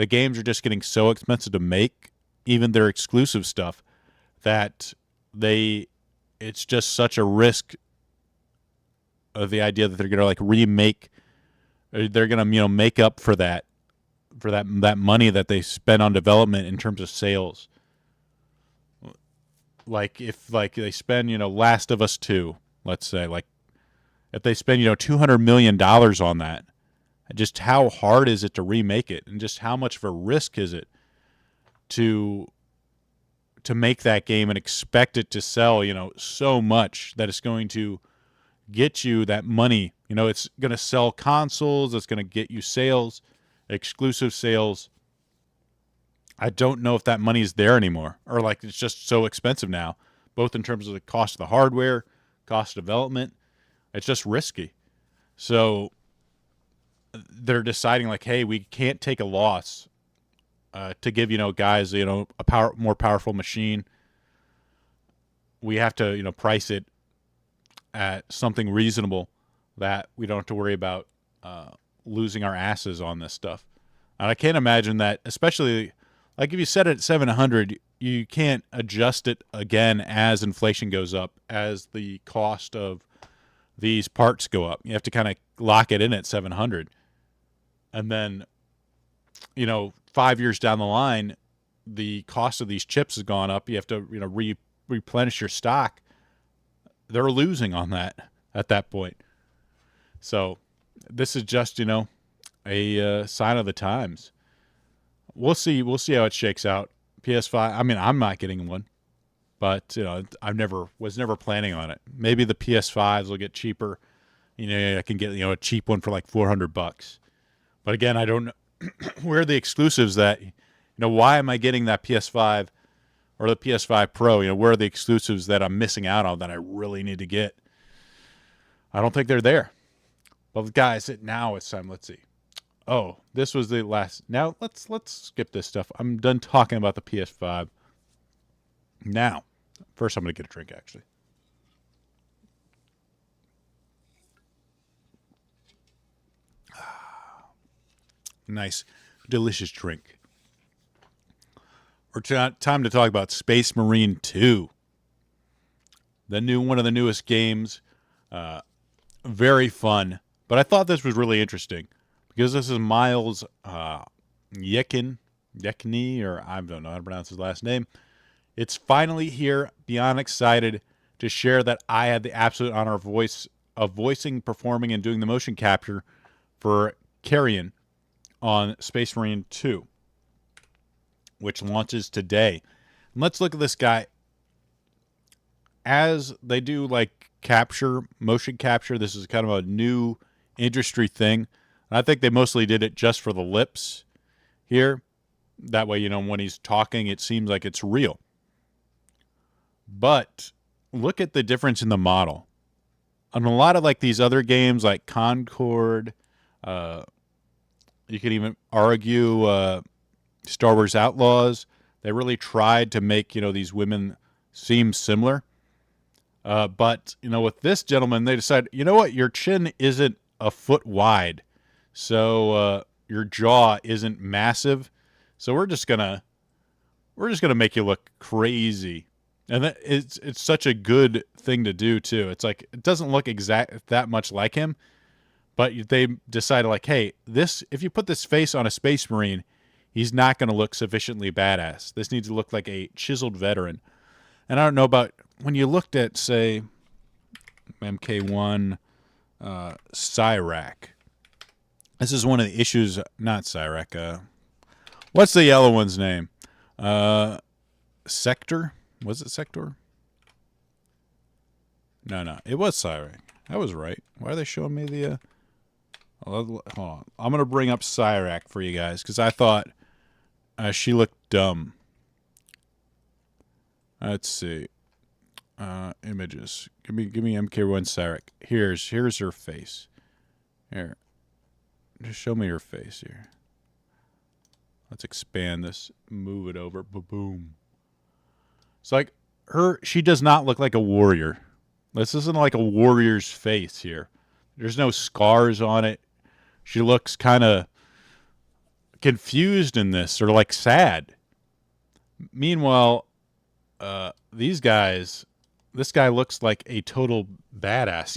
Speaker 1: games are just getting so expensive to make, even their exclusive stuff, that it's just such a risk of the idea that they're going to remake, or they're going to make up for that money that they spend on development in terms of sales. Like if they spend Last of Us 2, let's say, if they spend $200 million on that, just how hard is it to remake it, and just how much of a risk is it to make that game and expect it to sell so much that it's going to get you that money. It's going to sell consoles, it's going to get you sales, exclusive sales. I don't know if that money is there anymore, or it's just so expensive now, both in terms of the cost of the hardware, cost of development. It's just risky. So they're deciding hey, we can't take a loss to give guys a more powerful machine. We have to price it at something reasonable that we don't have to worry about losing our asses on this stuff. And I can't imagine that, especially if you set it at 700, you can't adjust it again as inflation goes up, as the cost of these parts go up. You have to kind of lock it in at 700. And then, 5 years down the line, the cost of these chips has gone up. You have to, replenish your stock. They're losing on that at that point. So this is just, a sign of the times. We'll see how it shakes out. PS5, I mean, I'm not getting one, but I was never planning on it. Maybe the PS5s will get cheaper. I can get a cheap one for $400. But again, I don't know where are the exclusives that why am I getting that PS5 or the PS5 Pro? Where are the exclusives that I'm missing out on that I really need to get? I don't think they're there. Well, guys, now it's time. Let's see. Oh, this was the last. Now let's skip this stuff. I'm done talking about the PS5. Now, first I'm going to get a drink, actually. Nice, delicious drink. Time to talk about Space Marine 2. One of the newest games. Very fun. But I thought this was really interesting because this is Miles Yekini, or I don't know how to pronounce his last name. It's finally here. Beyond excited to share that I had the absolute honor of voicing, performing, and doing the motion capture for Carrion on Space Marine 2, which launches today. And let's look at this guy. as they do like motion capture, this is kind of a new industry thing. And I think they mostly did it just for the lips here. That way, when he's talking, it seems like it's real. But look at the difference in the model. On a lot of like these other games like Concord, you could even argue Star Wars Outlaws, they really tried to make, these women seem similar. But, with this gentleman, they decided, you know what, your chin isn't a foot wide. So your jaw isn't massive. So we're just gonna make you look crazy. And it's such a good thing to do too. It's like it doesn't look that much like him, but they decided like, hey, if you put this face on a Space Marine, he's not going to look sufficiently badass. This needs to look like a chiseled veteran. And I don't know about when you looked at, say, MK1 Cyrac. This is one of the issues. Not Cyrac. What's the yellow one's name? Sector? Was it Sector? No. It was Cyrac. I was right. Why are they showing me the... Hold on. I'm going to bring up Cyrac for you guys because I thought she looked dumb. Let's see. Images. Give me MK1 Cyrac. Here's her face. Here. Just show me her face here. Let's expand this. Move it over. Boom. It's like she does not look like a warrior. This isn't like a warrior's face here. There's no scars on it. She looks kind of confused in this, or like sad. Meanwhile, this guy looks like a total badass.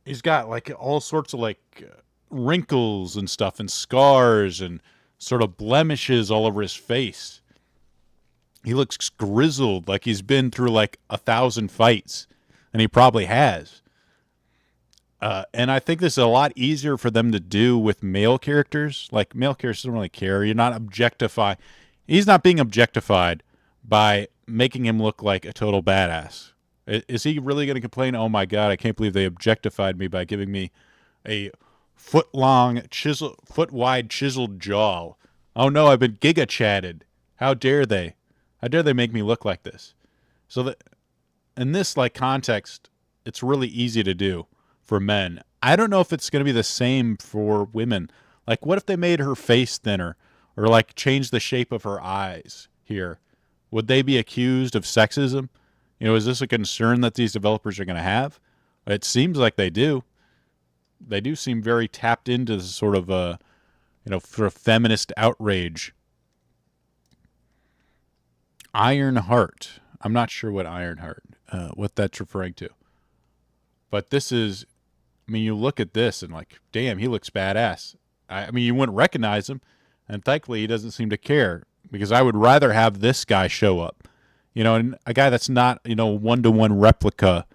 Speaker 1: He's got like all sorts of like wrinkles and stuff and scars and sort of blemishes all over his face. He looks grizzled, like he's been through like 1,000 fights, and he probably has. And I think this is a lot easier for them to do with male characters. Like, male characters don't really care. You're not objectifying. He's not being objectified by making him look like a total badass. Is he really going to complain, oh my God, I can't believe they objectified me by giving me a foot-wide chiseled jaw. Oh no, I've been giga-chatted. How dare they? How dare they make me look like this? So that in this like context, it's really easy to do for men. I don't know if it's going to be the same for women. Like, what if they made her face thinner or like changed the shape of her eyes here? Would they be accused of sexism? Is this a concern that these developers are going to have? It seems like they do. They do seem very tapped into this sort of sort of feminist outrage. Ironheart. I'm not sure what Ironheart, what that's referring to. But this is, you look at this and like, damn, he looks badass. I mean, you wouldn't recognize him, and thankfully he doesn't seem to care, because I would rather have this guy show up, and a guy that's not, one-to-one replica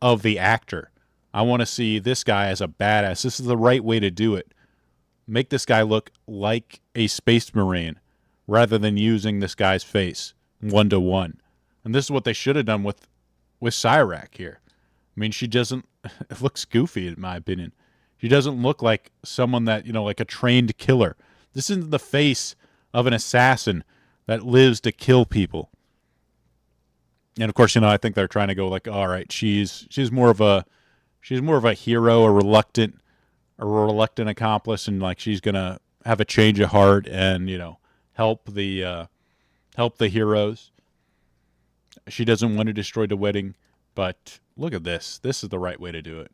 Speaker 1: of the actor. I want to see this guy as a badass. This is the right way to do it. Make this guy look like a Space Marine rather than using this guy's face one-to-one. And this is what they should have done with Cyrac here. I mean, she doesn't... It looks goofy, in my opinion. She doesn't look like someone that, like a trained killer. This isn't the face of an assassin that lives to kill people. And of course, I think they're trying to go like, all right, she's more of a hero, a reluctant accomplice, and like she's gonna have a change of heart and help the heroes. She doesn't want to destroy the wedding, but look at this. This is the right way to do it.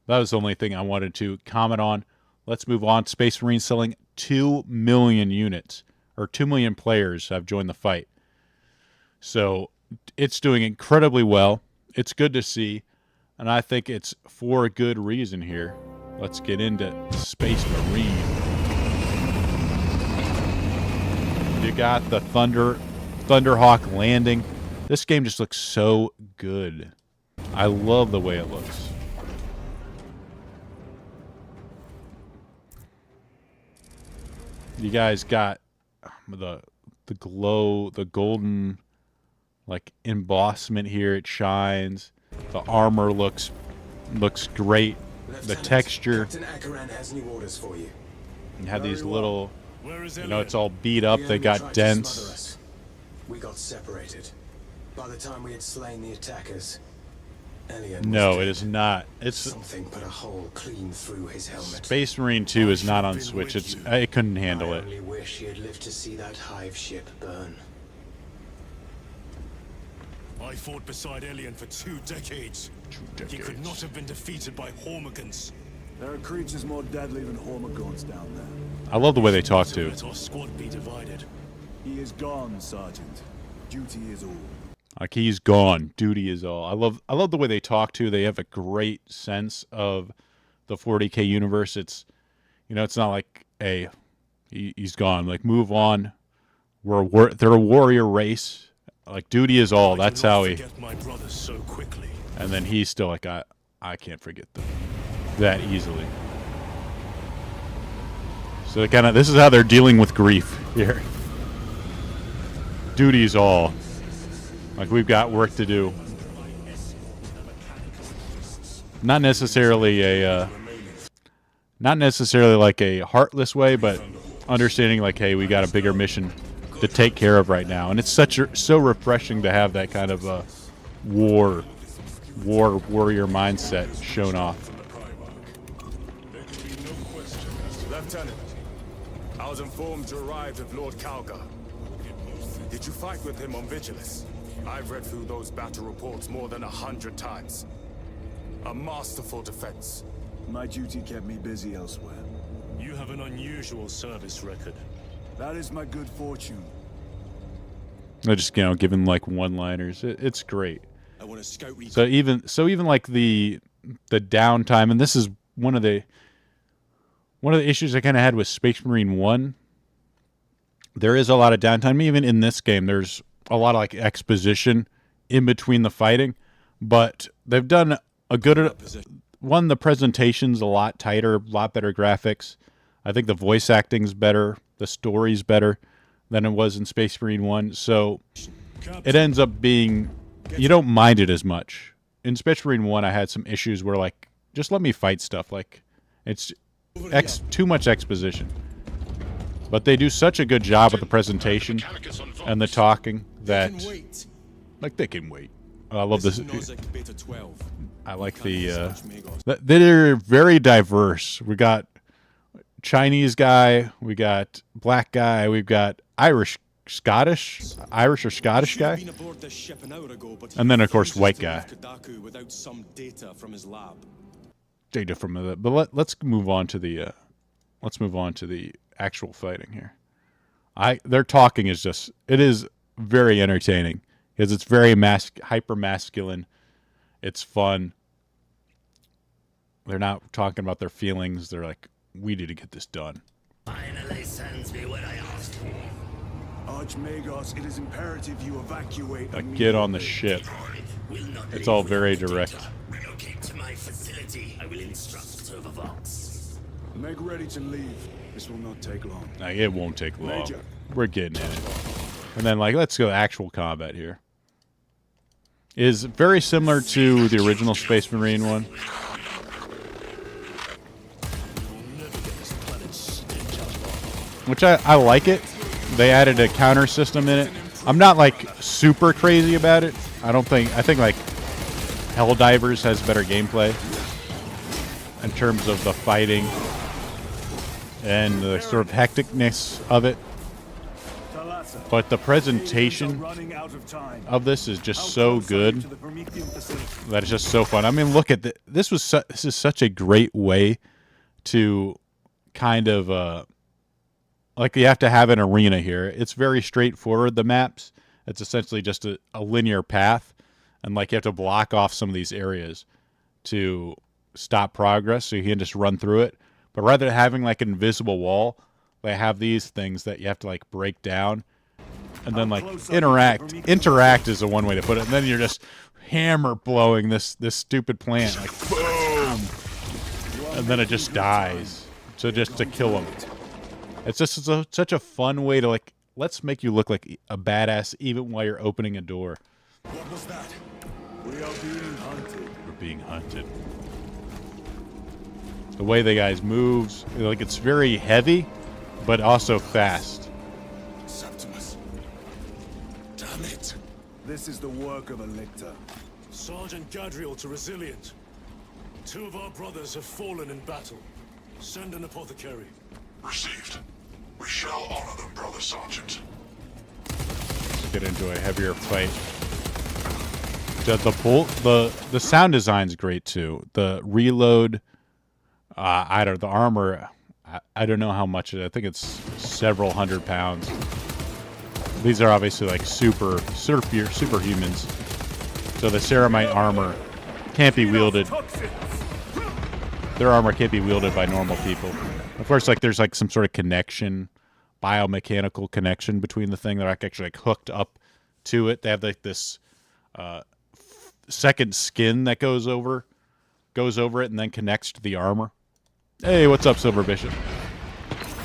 Speaker 1: That was the only thing I wanted to comment on. Let's move on. Space Marine selling 2 million units, or 2 million players have joined the fight. So it's doing incredibly well. It's good to see, and I think it's for a good reason here. Let's get into Space Marine. You got the Thunderhawk landing. This game just looks so good. I love the way it looks. You guys got the glow, the golden like embossment here. It shines. The armor looks great. The texture.
Speaker 4: Captain Akaran has new orders for you.
Speaker 1: And have these little, you know, it's all beat up. They got dents.
Speaker 4: We got separated. By the time we had slain the attackers, Elian
Speaker 1: no, it is not. It's
Speaker 4: something put a hole clean through his helmet.
Speaker 1: Space Marine 2 is not on Switch. It couldn't handle it.
Speaker 4: I only wish he had lived to see that hive ship burn.
Speaker 5: I fought beside Elian for 2 decades. He could not have been defeated by Hormigans.
Speaker 6: There are creatures more deadly than Hormigons down there.
Speaker 1: I love the way they talk too.
Speaker 5: Let our squad be divided.
Speaker 6: He is gone, Sergeant. Duty is all.
Speaker 1: Like, he's gone. Duty is all. I love the way they talk too. They have a great sense of the 40K universe. It's, you know, it's not like, hey, he's gone. Like, move on. They're a warrior race. Like, duty is all. That's how he.
Speaker 5: My brothers so quickly.
Speaker 1: And then he's still like, I can't forget them that easily. So this is how they're dealing with grief here. Duty is all. Like, we've got work to do. Not necessarily like a heartless way, but understanding like, hey, we got a bigger mission to take care of right now. And it's so refreshing to have that kind of warrior mindset shown off.
Speaker 6: Lieutenant, I was informed you arrived with Lord Kalgar. Did you fight with him on Vigilus? I've read through those battle reports more than 100 times. A masterful defense. My duty kept me busy elsewhere.
Speaker 5: You have an unusual service record.
Speaker 6: That is my good fortune.
Speaker 1: I just, you know, giving like one-liners. It's great.
Speaker 5: I want to scout.
Speaker 1: So even like the downtime, and this is one of the issues I kind of had with Space Marine 1. There is a lot of downtime. Even in this game, there's a lot of like exposition in between the fighting, but they've done a good one. The presentation's a lot tighter, a lot better graphics. I think the voice acting's better, the story's better than it was in Space Marine 1. So it ends up being, you don't mind it as much. In Space Marine 1, I had some issues where like, just let me fight stuff. Like, it's too much exposition. But they do such a good job with the presentation and the talking that, like, they can wait. I love this. I like they're very diverse. We got Chinese guy, we got black guy, we've got Irish or Scottish guy, and then of course white guy. Data from the, but let's move on to the actual fighting here. Their talking is just, it is very entertaining because it's very hyper masculine. It's fun. They're not talking about their feelings. They're like, we need to get this done.
Speaker 7: Finally sends me what I asked for.
Speaker 6: Archmagos, it is imperative you evacuate.
Speaker 1: Get on the ship. It's all very direct.
Speaker 7: Relocate to my facility. I will instruct Servervox.
Speaker 6: Make ready to leave. This will not take long.
Speaker 1: It won't take long.
Speaker 6: Major.
Speaker 1: We're getting in it. And then, like, let's go actual combat here. Is very similar to the original Space Marine one. Which I like it. They added a counter system in it. I'm not like super crazy about it. I think like Helldivers has better gameplay in terms of the fighting and the sort of hecticness of it. But the presentation of this is just so good that it's just so fun. I mean, look at this is such a great way to kind of like you have to have an arena here. It's very straightforward, the maps. It's essentially just a linear path, and like you have to block off some of these areas to stop progress so you can just run through it. But rather than having like an invisible wall, they have these things that you have to like break down and then like interact. Interact is the one way to put it. And then you're just hammer blowing this stupid plant, like boom, and then it just dies. So just to kill them. It's just such a fun way to like, let's make you look like a badass even while you're opening a door.
Speaker 5: What was that?
Speaker 6: We are being hunted.
Speaker 1: We're being hunted. The way the guys moves, like it's very heavy, but also fast.
Speaker 5: Septimus. Damn it.
Speaker 6: This is the work of a lictor.
Speaker 5: Sergeant Gadriel to Resilient. 2 of our brothers have fallen in battle. Send an apothecary.
Speaker 8: Received. We shall honor them, Brother Sergeant.
Speaker 1: Let's get into a heavier fight. The sound design's great too. The reload, I don't know, the armor, I don't know how much it is. I think it's several hundred pounds. These are obviously like superhumans. So the ceramite armor can't be wielded. Their armor can't be wielded by normal people. Of course, like there's like some sort of connection, biomechanical connection between the thing. They're like actually like hooked up to it. They have like this second skin that goes over it and then connects to the armor. Hey, what's up, Silver Bishop?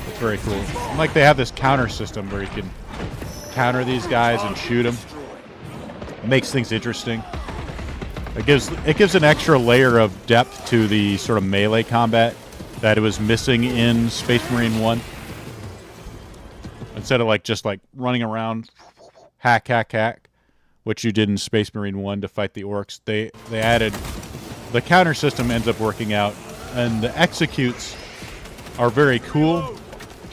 Speaker 1: It's very cool. And like they have this counter system where you can counter these guys and shoot them. It makes things interesting. It gives an extra layer of depth to the sort of melee combat that it was missing in Space Marine 1. Instead of like just like running around, hack, which you did in Space Marine 1 to fight the orcs, they added the counter system ends up working out, and the executes are very cool,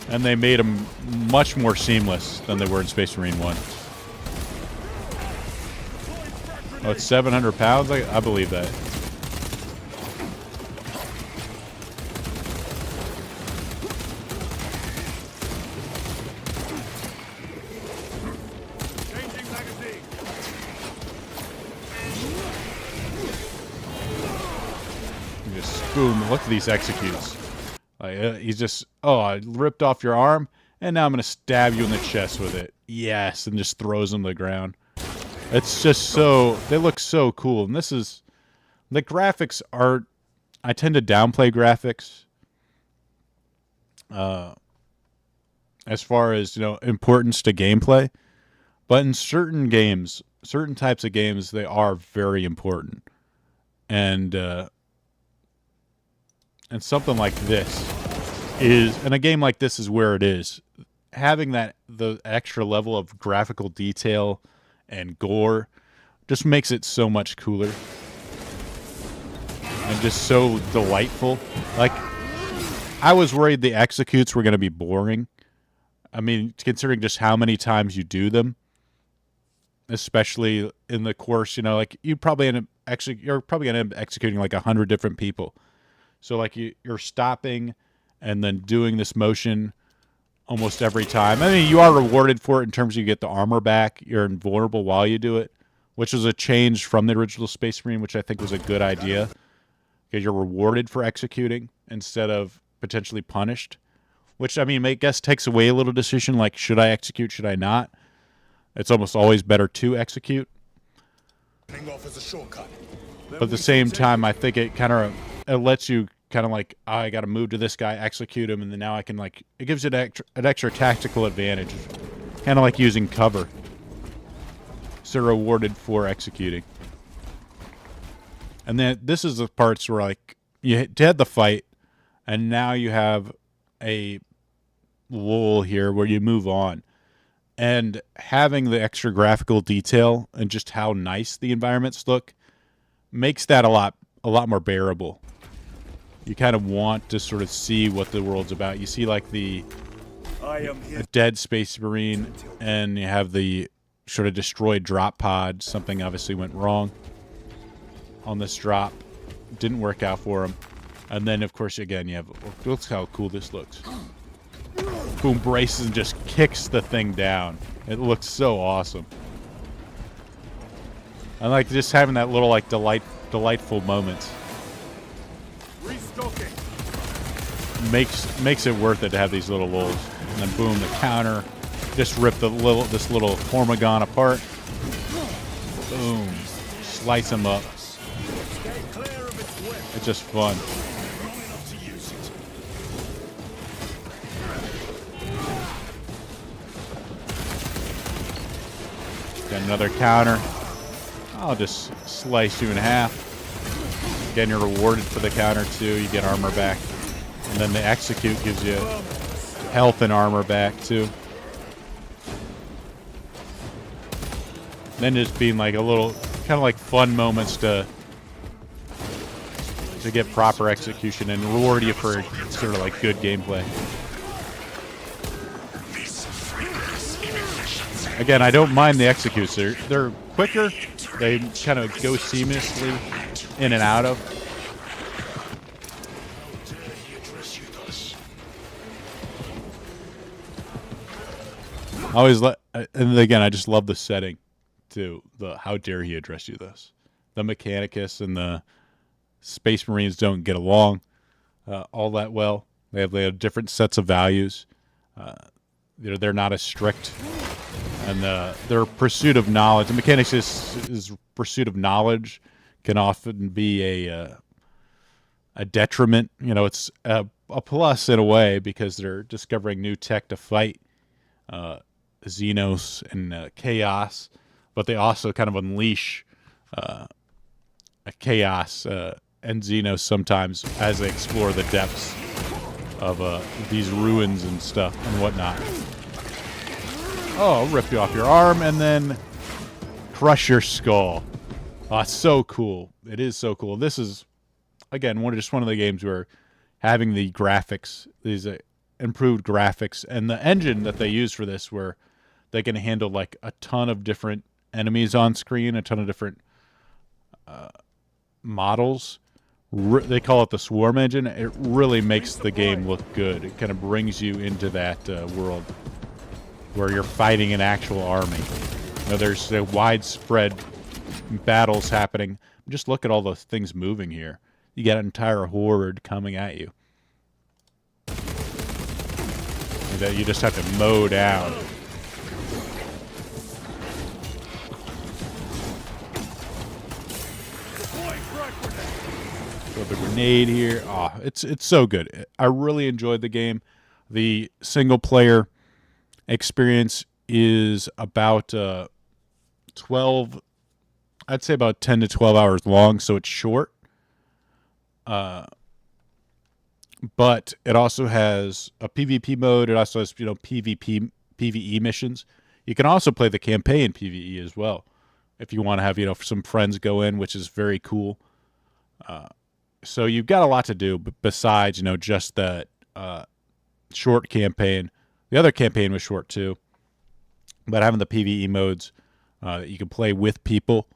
Speaker 1: and they made them much more seamless than they were in Space Marine 1. Oh, it's 700 pounds? I believe that. Just boom, look at these executes. He's just, I ripped off your arm, and now I'm going to stab you in the chest with it. Yes, and just throws him to the ground. It's just so, they look so cool. And this is, the graphics are, I tend to downplay graphics. As far as, importance to gameplay. But in certain games, certain types of games, they are very important. And something like this is, and a game like this is where it is. Having the extra level of graphical detail and gore just makes it so much cooler and just so delightful. Like, I was worried the executes were going to be boring. I mean, considering just how many times you do them, especially in the course, like you're probably going to end up executing like 100 different people. So like you're stopping and then doing this motion almost every time. I mean, you are rewarded for it in terms of you get the armor back. You're invulnerable while you do it, which was a change from the original Space Marine, which I think was a good idea. Because you're rewarded for executing instead of potentially punished. Which, I mean, I guess takes away a little decision, like, should I execute, should I not? It's almost always better to execute. But at the same time, I think it kind of it lets you kind of like, I got to move to this guy, execute him, and then now I can, like, it gives it an extra tactical advantage. Kind of like using cover. So rewarded for executing. And then this is the parts where, like, you had the fight, and now you have a lull here where you move on. And having the extra graphical detail and just how nice the environments look makes that a lot more bearable. You kind of want to sort of see what the world's about. You see, like, a dead Space Marine, and you have the sort of destroyed drop pod. Something obviously went wrong on this drop. Didn't work out for him. And then, of course, again, you have, look how cool this looks. Boom, braces and just kicks the thing down. It looks so awesome. I like just having that little, like, delightful moments. Makes it worth it to have these little lulls. And then boom, the counter. Just rip this little Hormagon apart. Boom. Slice him up. It's just fun. Got another counter. I'll just slice you in half. Again, you're rewarded for the counter too. You get armor back. And then the execute gives you health and armor back too. Then just being like a little, kind of like fun moments to get proper execution and reward you for sort of like good gameplay. Again, I don't mind the executes. They're quicker. They kind of go seamlessly in and out of. I always and again, I just love the setting too. The how dare he address you thus. The Mechanicus and the Space Marines don't get along all that well. They have different sets of values. They're not as strict, and their pursuit of knowledge. The Mechanicus is pursuit of knowledge can often be a detriment. You know, it's a plus in a way because they're discovering new tech to fight Xenos and Chaos, but they also kind of unleash a Chaos and Xenos sometimes as they explore the depths of these ruins and stuff and whatnot. Oh, I'll rip you off your arm and then crush your skull. Oh, it's so cool. It is so cool. This is, again, one of the games where having the graphics, these improved graphics, and the engine that they use for this, where they can handle like a ton of different enemies on screen, a ton of different models. They call it the Swarm engine. It really makes the game look good. It kind of brings you into that world where you're fighting an actual army. You know, there's widespread battles happening. Just look at all the things moving here. You got an entire horde coming at you that you just have to mow down. Throw the grenade here. Oh, it's so good. I really enjoyed the game. The single player experience is about 12, I'd say about 10 to 12 hours long, so it's short. But it also has a PvP mode. It also has, PvP, PvE missions. You can also play the campaign PvE as well if you want to have, some friends go in, which is very cool. So you've got a lot to do besides, just that short campaign. The other campaign was short too, but having the PvE modes that you can play with people,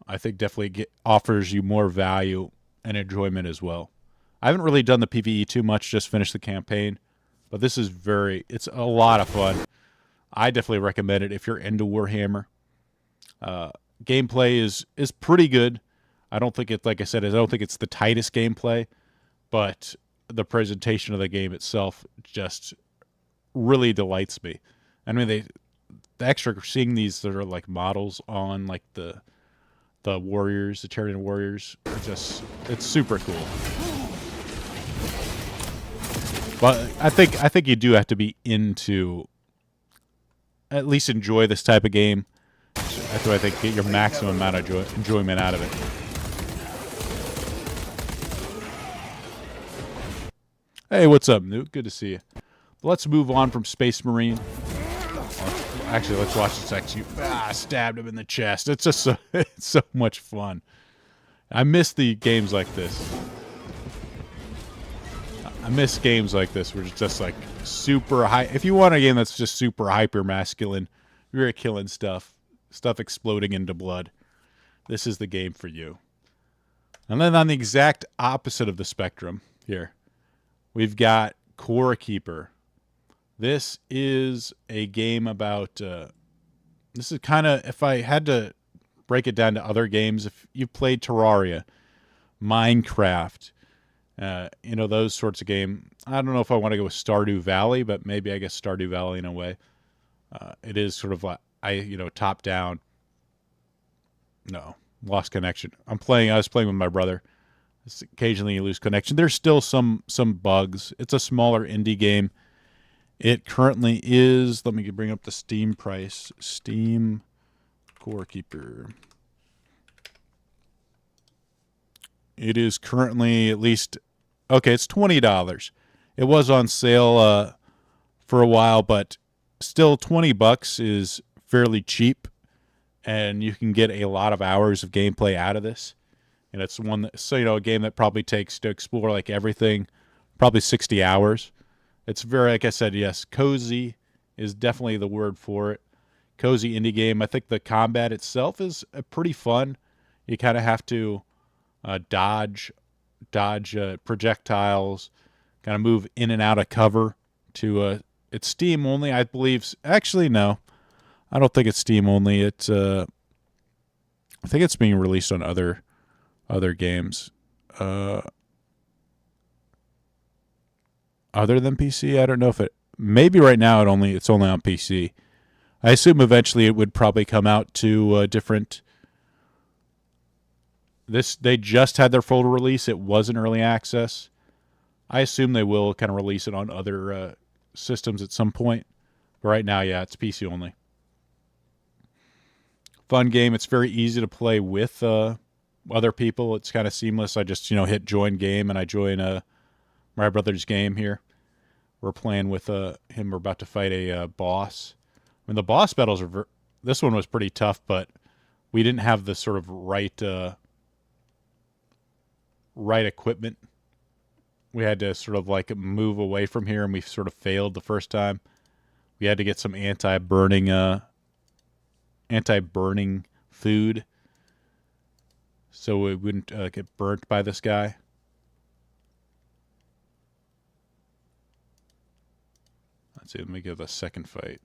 Speaker 1: I think definitely offers you more value and enjoyment as well. I haven't really done the PvE too much, just finished the campaign, but this is it's a lot of fun. I definitely recommend it if you're into Warhammer. Gameplay is pretty good. I don't think like I said, I don't think it's the tightest gameplay, but the presentation of the game itself just really delights me. I mean, the extra seeing these that are like models on like the warriors, the Terran warriors, it's super cool. But I think you do have to be into, at least enjoy this type of game. That's what I think, get your maximum amount of enjoyment out of it. Hey, what's up, Nuke? Good to see you. Let's move on from Space Marine. Actually, let's watch this execute. Stabbed him in the chest. It's just it's so much fun. I miss the games like this. I miss games like this where it's just like super high. If you want a game that's just super hyper masculine, you're killing stuff exploding into blood, this is the game for you. And then on the exact opposite of the spectrum here, we've got Core Keeper. This is a game about, this is kind of, if I had to break it down to other games, if you've played Terraria, Minecraft, those sorts of game. I don't know if I want to go with Stardew Valley, but maybe I guess Stardew Valley in a way. It is sort of like, top down. No, lost connection. I was playing with my brother. Occasionally you lose connection. There's still some bugs. It's a smaller indie game. It currently is, let me bring up the Steam price. Steam Core Keeper. It is currently at least okay. It's $20. It was on sale for a while, but still $20 is fairly cheap, and you can get a lot of hours of gameplay out of this. And it's one that, so a game that probably takes to explore like everything, probably 60 hours. It's very, like I said, yes, cozy is definitely the word for it. Cozy indie game. I think the combat itself is pretty fun. You kind of have to dodge projectiles, kind of move in and out of cover. It's Steam only, I believe. Actually, no, I don't think it's Steam only. It's I think it's being released on other games other than PC. I don't know if it maybe right now it's only on PC. I assume eventually it would probably come out to different. They just had their full release. It wasn't early access. I assume they will kind of release it on other systems at some point. But right now, yeah, it's PC only. Fun game. It's very easy to play with other people. It's kind of seamless. I just hit join game and I join my brother's game here. We're playing with him. We're about to fight a boss. I mean, the boss battles are. This one was pretty tough, but we didn't have the sort of right equipment. We had to sort of like move away from here, and we sort of failed the first time. We had to get some anti-burning food, so we wouldn't get burnt by this guy. Let's see. Let me give the second fight.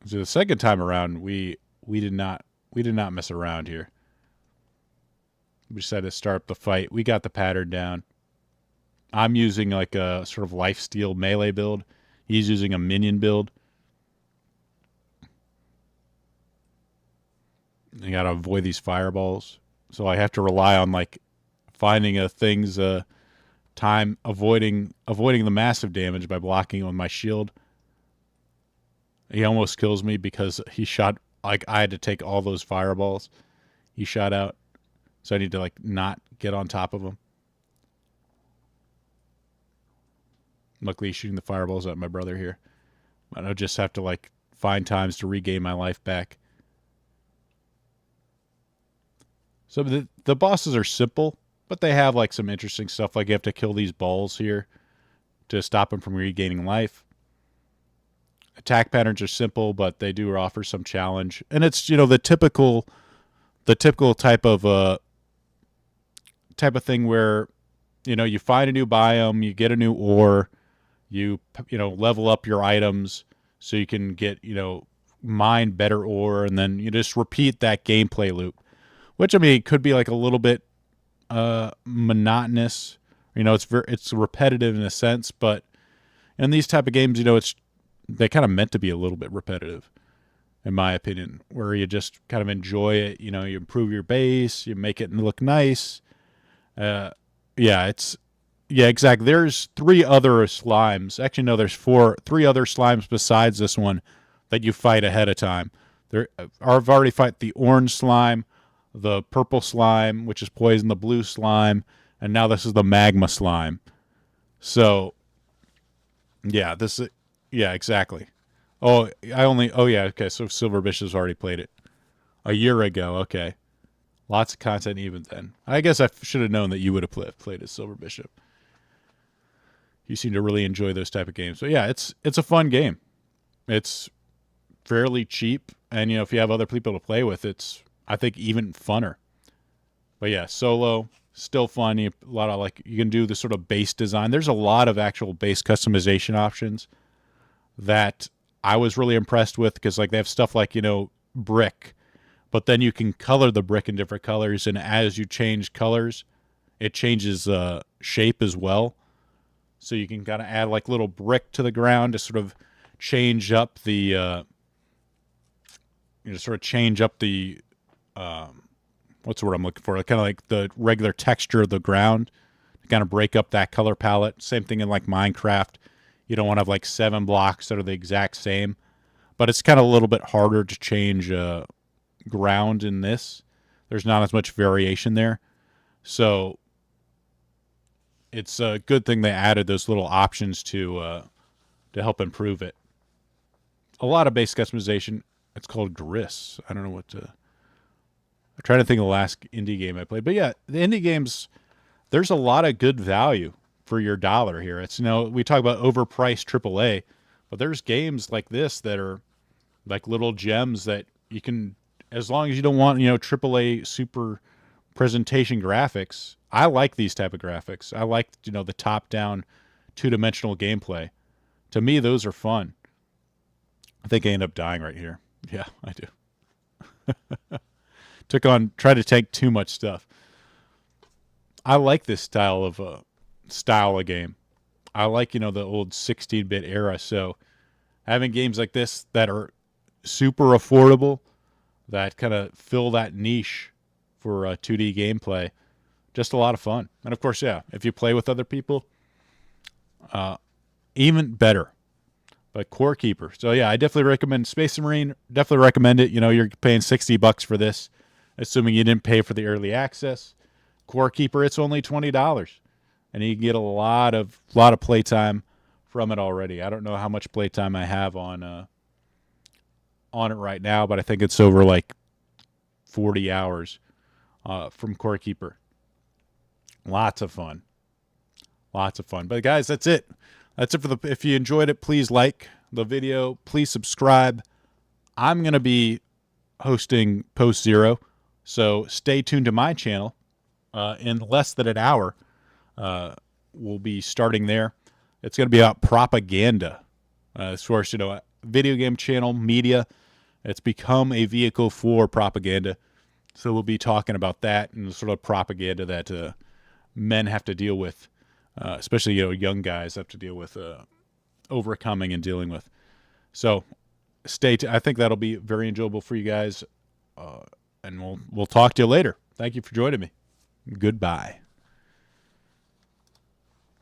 Speaker 1: So the second time around, we did not mess around here. We decided to start up the fight. We got the pattern down. I'm using like a sort of lifesteal melee build. He's using a minion build. I gotta avoid these fireballs, so I have to rely on like finding things time avoiding the massive damage by blocking on my shield. He almost kills me because he shot, like, I had to take all those fireballs he shot out. So I need to, like, not get on top of him. Luckily, he's shooting the fireballs at my brother here. But I'll just have to, like, find times to regain my life back. So the bosses are simple, but they have, like, some interesting stuff. Like, you have to kill these balls here to stop them from regaining life. Attack patterns are simple, but they do offer some challenge. And it's, the typical type of thing where, you find a new biome, you get a new ore, you level up your items so you can get, mine better ore, and then you just repeat that gameplay loop, which, I mean, could be like a little bit monotonous. It's repetitive in a sense, but in these type of games, they kind of meant to be a little bit repetitive, in my opinion, where you just kind of enjoy it. You improve your base, you make it look nice. Yeah, exactly. There's 3 other slimes. Actually, no, there's 3 other slimes besides this one that you fight ahead of time. I've already fought the orange slime, the purple slime, which is poison, the blue slime, and now this is the magma slime. So, yeah, yeah, exactly. Oh, yeah, okay, so Silver Bishop's already played it a year ago, okay. Lots of content even then. I guess I should have known that you would have played as Silver Bishop. You seem to really enjoy those type of games. But yeah, it's a fun game. It's fairly cheap, and if you have other people to play with, it's, I think, even funner. But yeah, solo, still fun. You can do the sort of base design. There's a lot of actual base customization options that I was really impressed with, because like they have stuff like brick, but then you can color the brick in different colors, and as you change colors, it changes shape as well. So you can kind of add like little brick to the ground to sort of change up the what's the word I'm looking for? Kind of like the regular texture of the ground to kind of break up that color palette. Same thing in like Minecraft. You don't want to have like 7 blocks that are the exact same, but it's kind of a little bit harder to change ground in this. There's not as much variation there. So it's a good thing they added those little options to help improve it. A lot of base customization. It's called Gris. I don't know what to... I'm trying to think of the last indie game I played. But yeah, the indie games, there's a lot of good value for your dollar here. It's, we talk about overpriced AAA, but there's games like this that are like little gems that you can, as long as you don't want, AAA super presentation graphics. I like these type of graphics. I like, the top-down, two-dimensional gameplay. To me, those are fun. I think I end up dying right here. Yeah, I do. Tried to take too much stuff. I like this style of game. I like, the old 16-bit era. So having games like this that are super affordable, that kind of fill that niche for 2D gameplay, just a lot of fun. And of course, yeah, if you play with other people, even better. But Core Keeper. So yeah, I definitely recommend Space Marine. Definitely recommend it. You're paying $60 for this, assuming you didn't pay for the early access. Core Keeper, it's only $20, and you can get a lot of playtime from it already. I don't know how much playtime I have on it right now, but I think it's over like 40 hours from Core Keeper. Lots of fun. But guys, that's it. That's it for if you enjoyed it, please like the video. Please subscribe. I'm going to be hosting Post Zero, so stay tuned to my channel. In less than an hour, we'll be starting there. It's going to be about propaganda. As far as, video game channel, media, it's become a vehicle for propaganda. So we'll be talking about that and the sort of propaganda that men have to deal with. Especially, young guys have to deal with overcoming and dealing with. So I think that'll be very enjoyable for you guys. And we'll talk to you later. Thank you for joining me. Goodbye.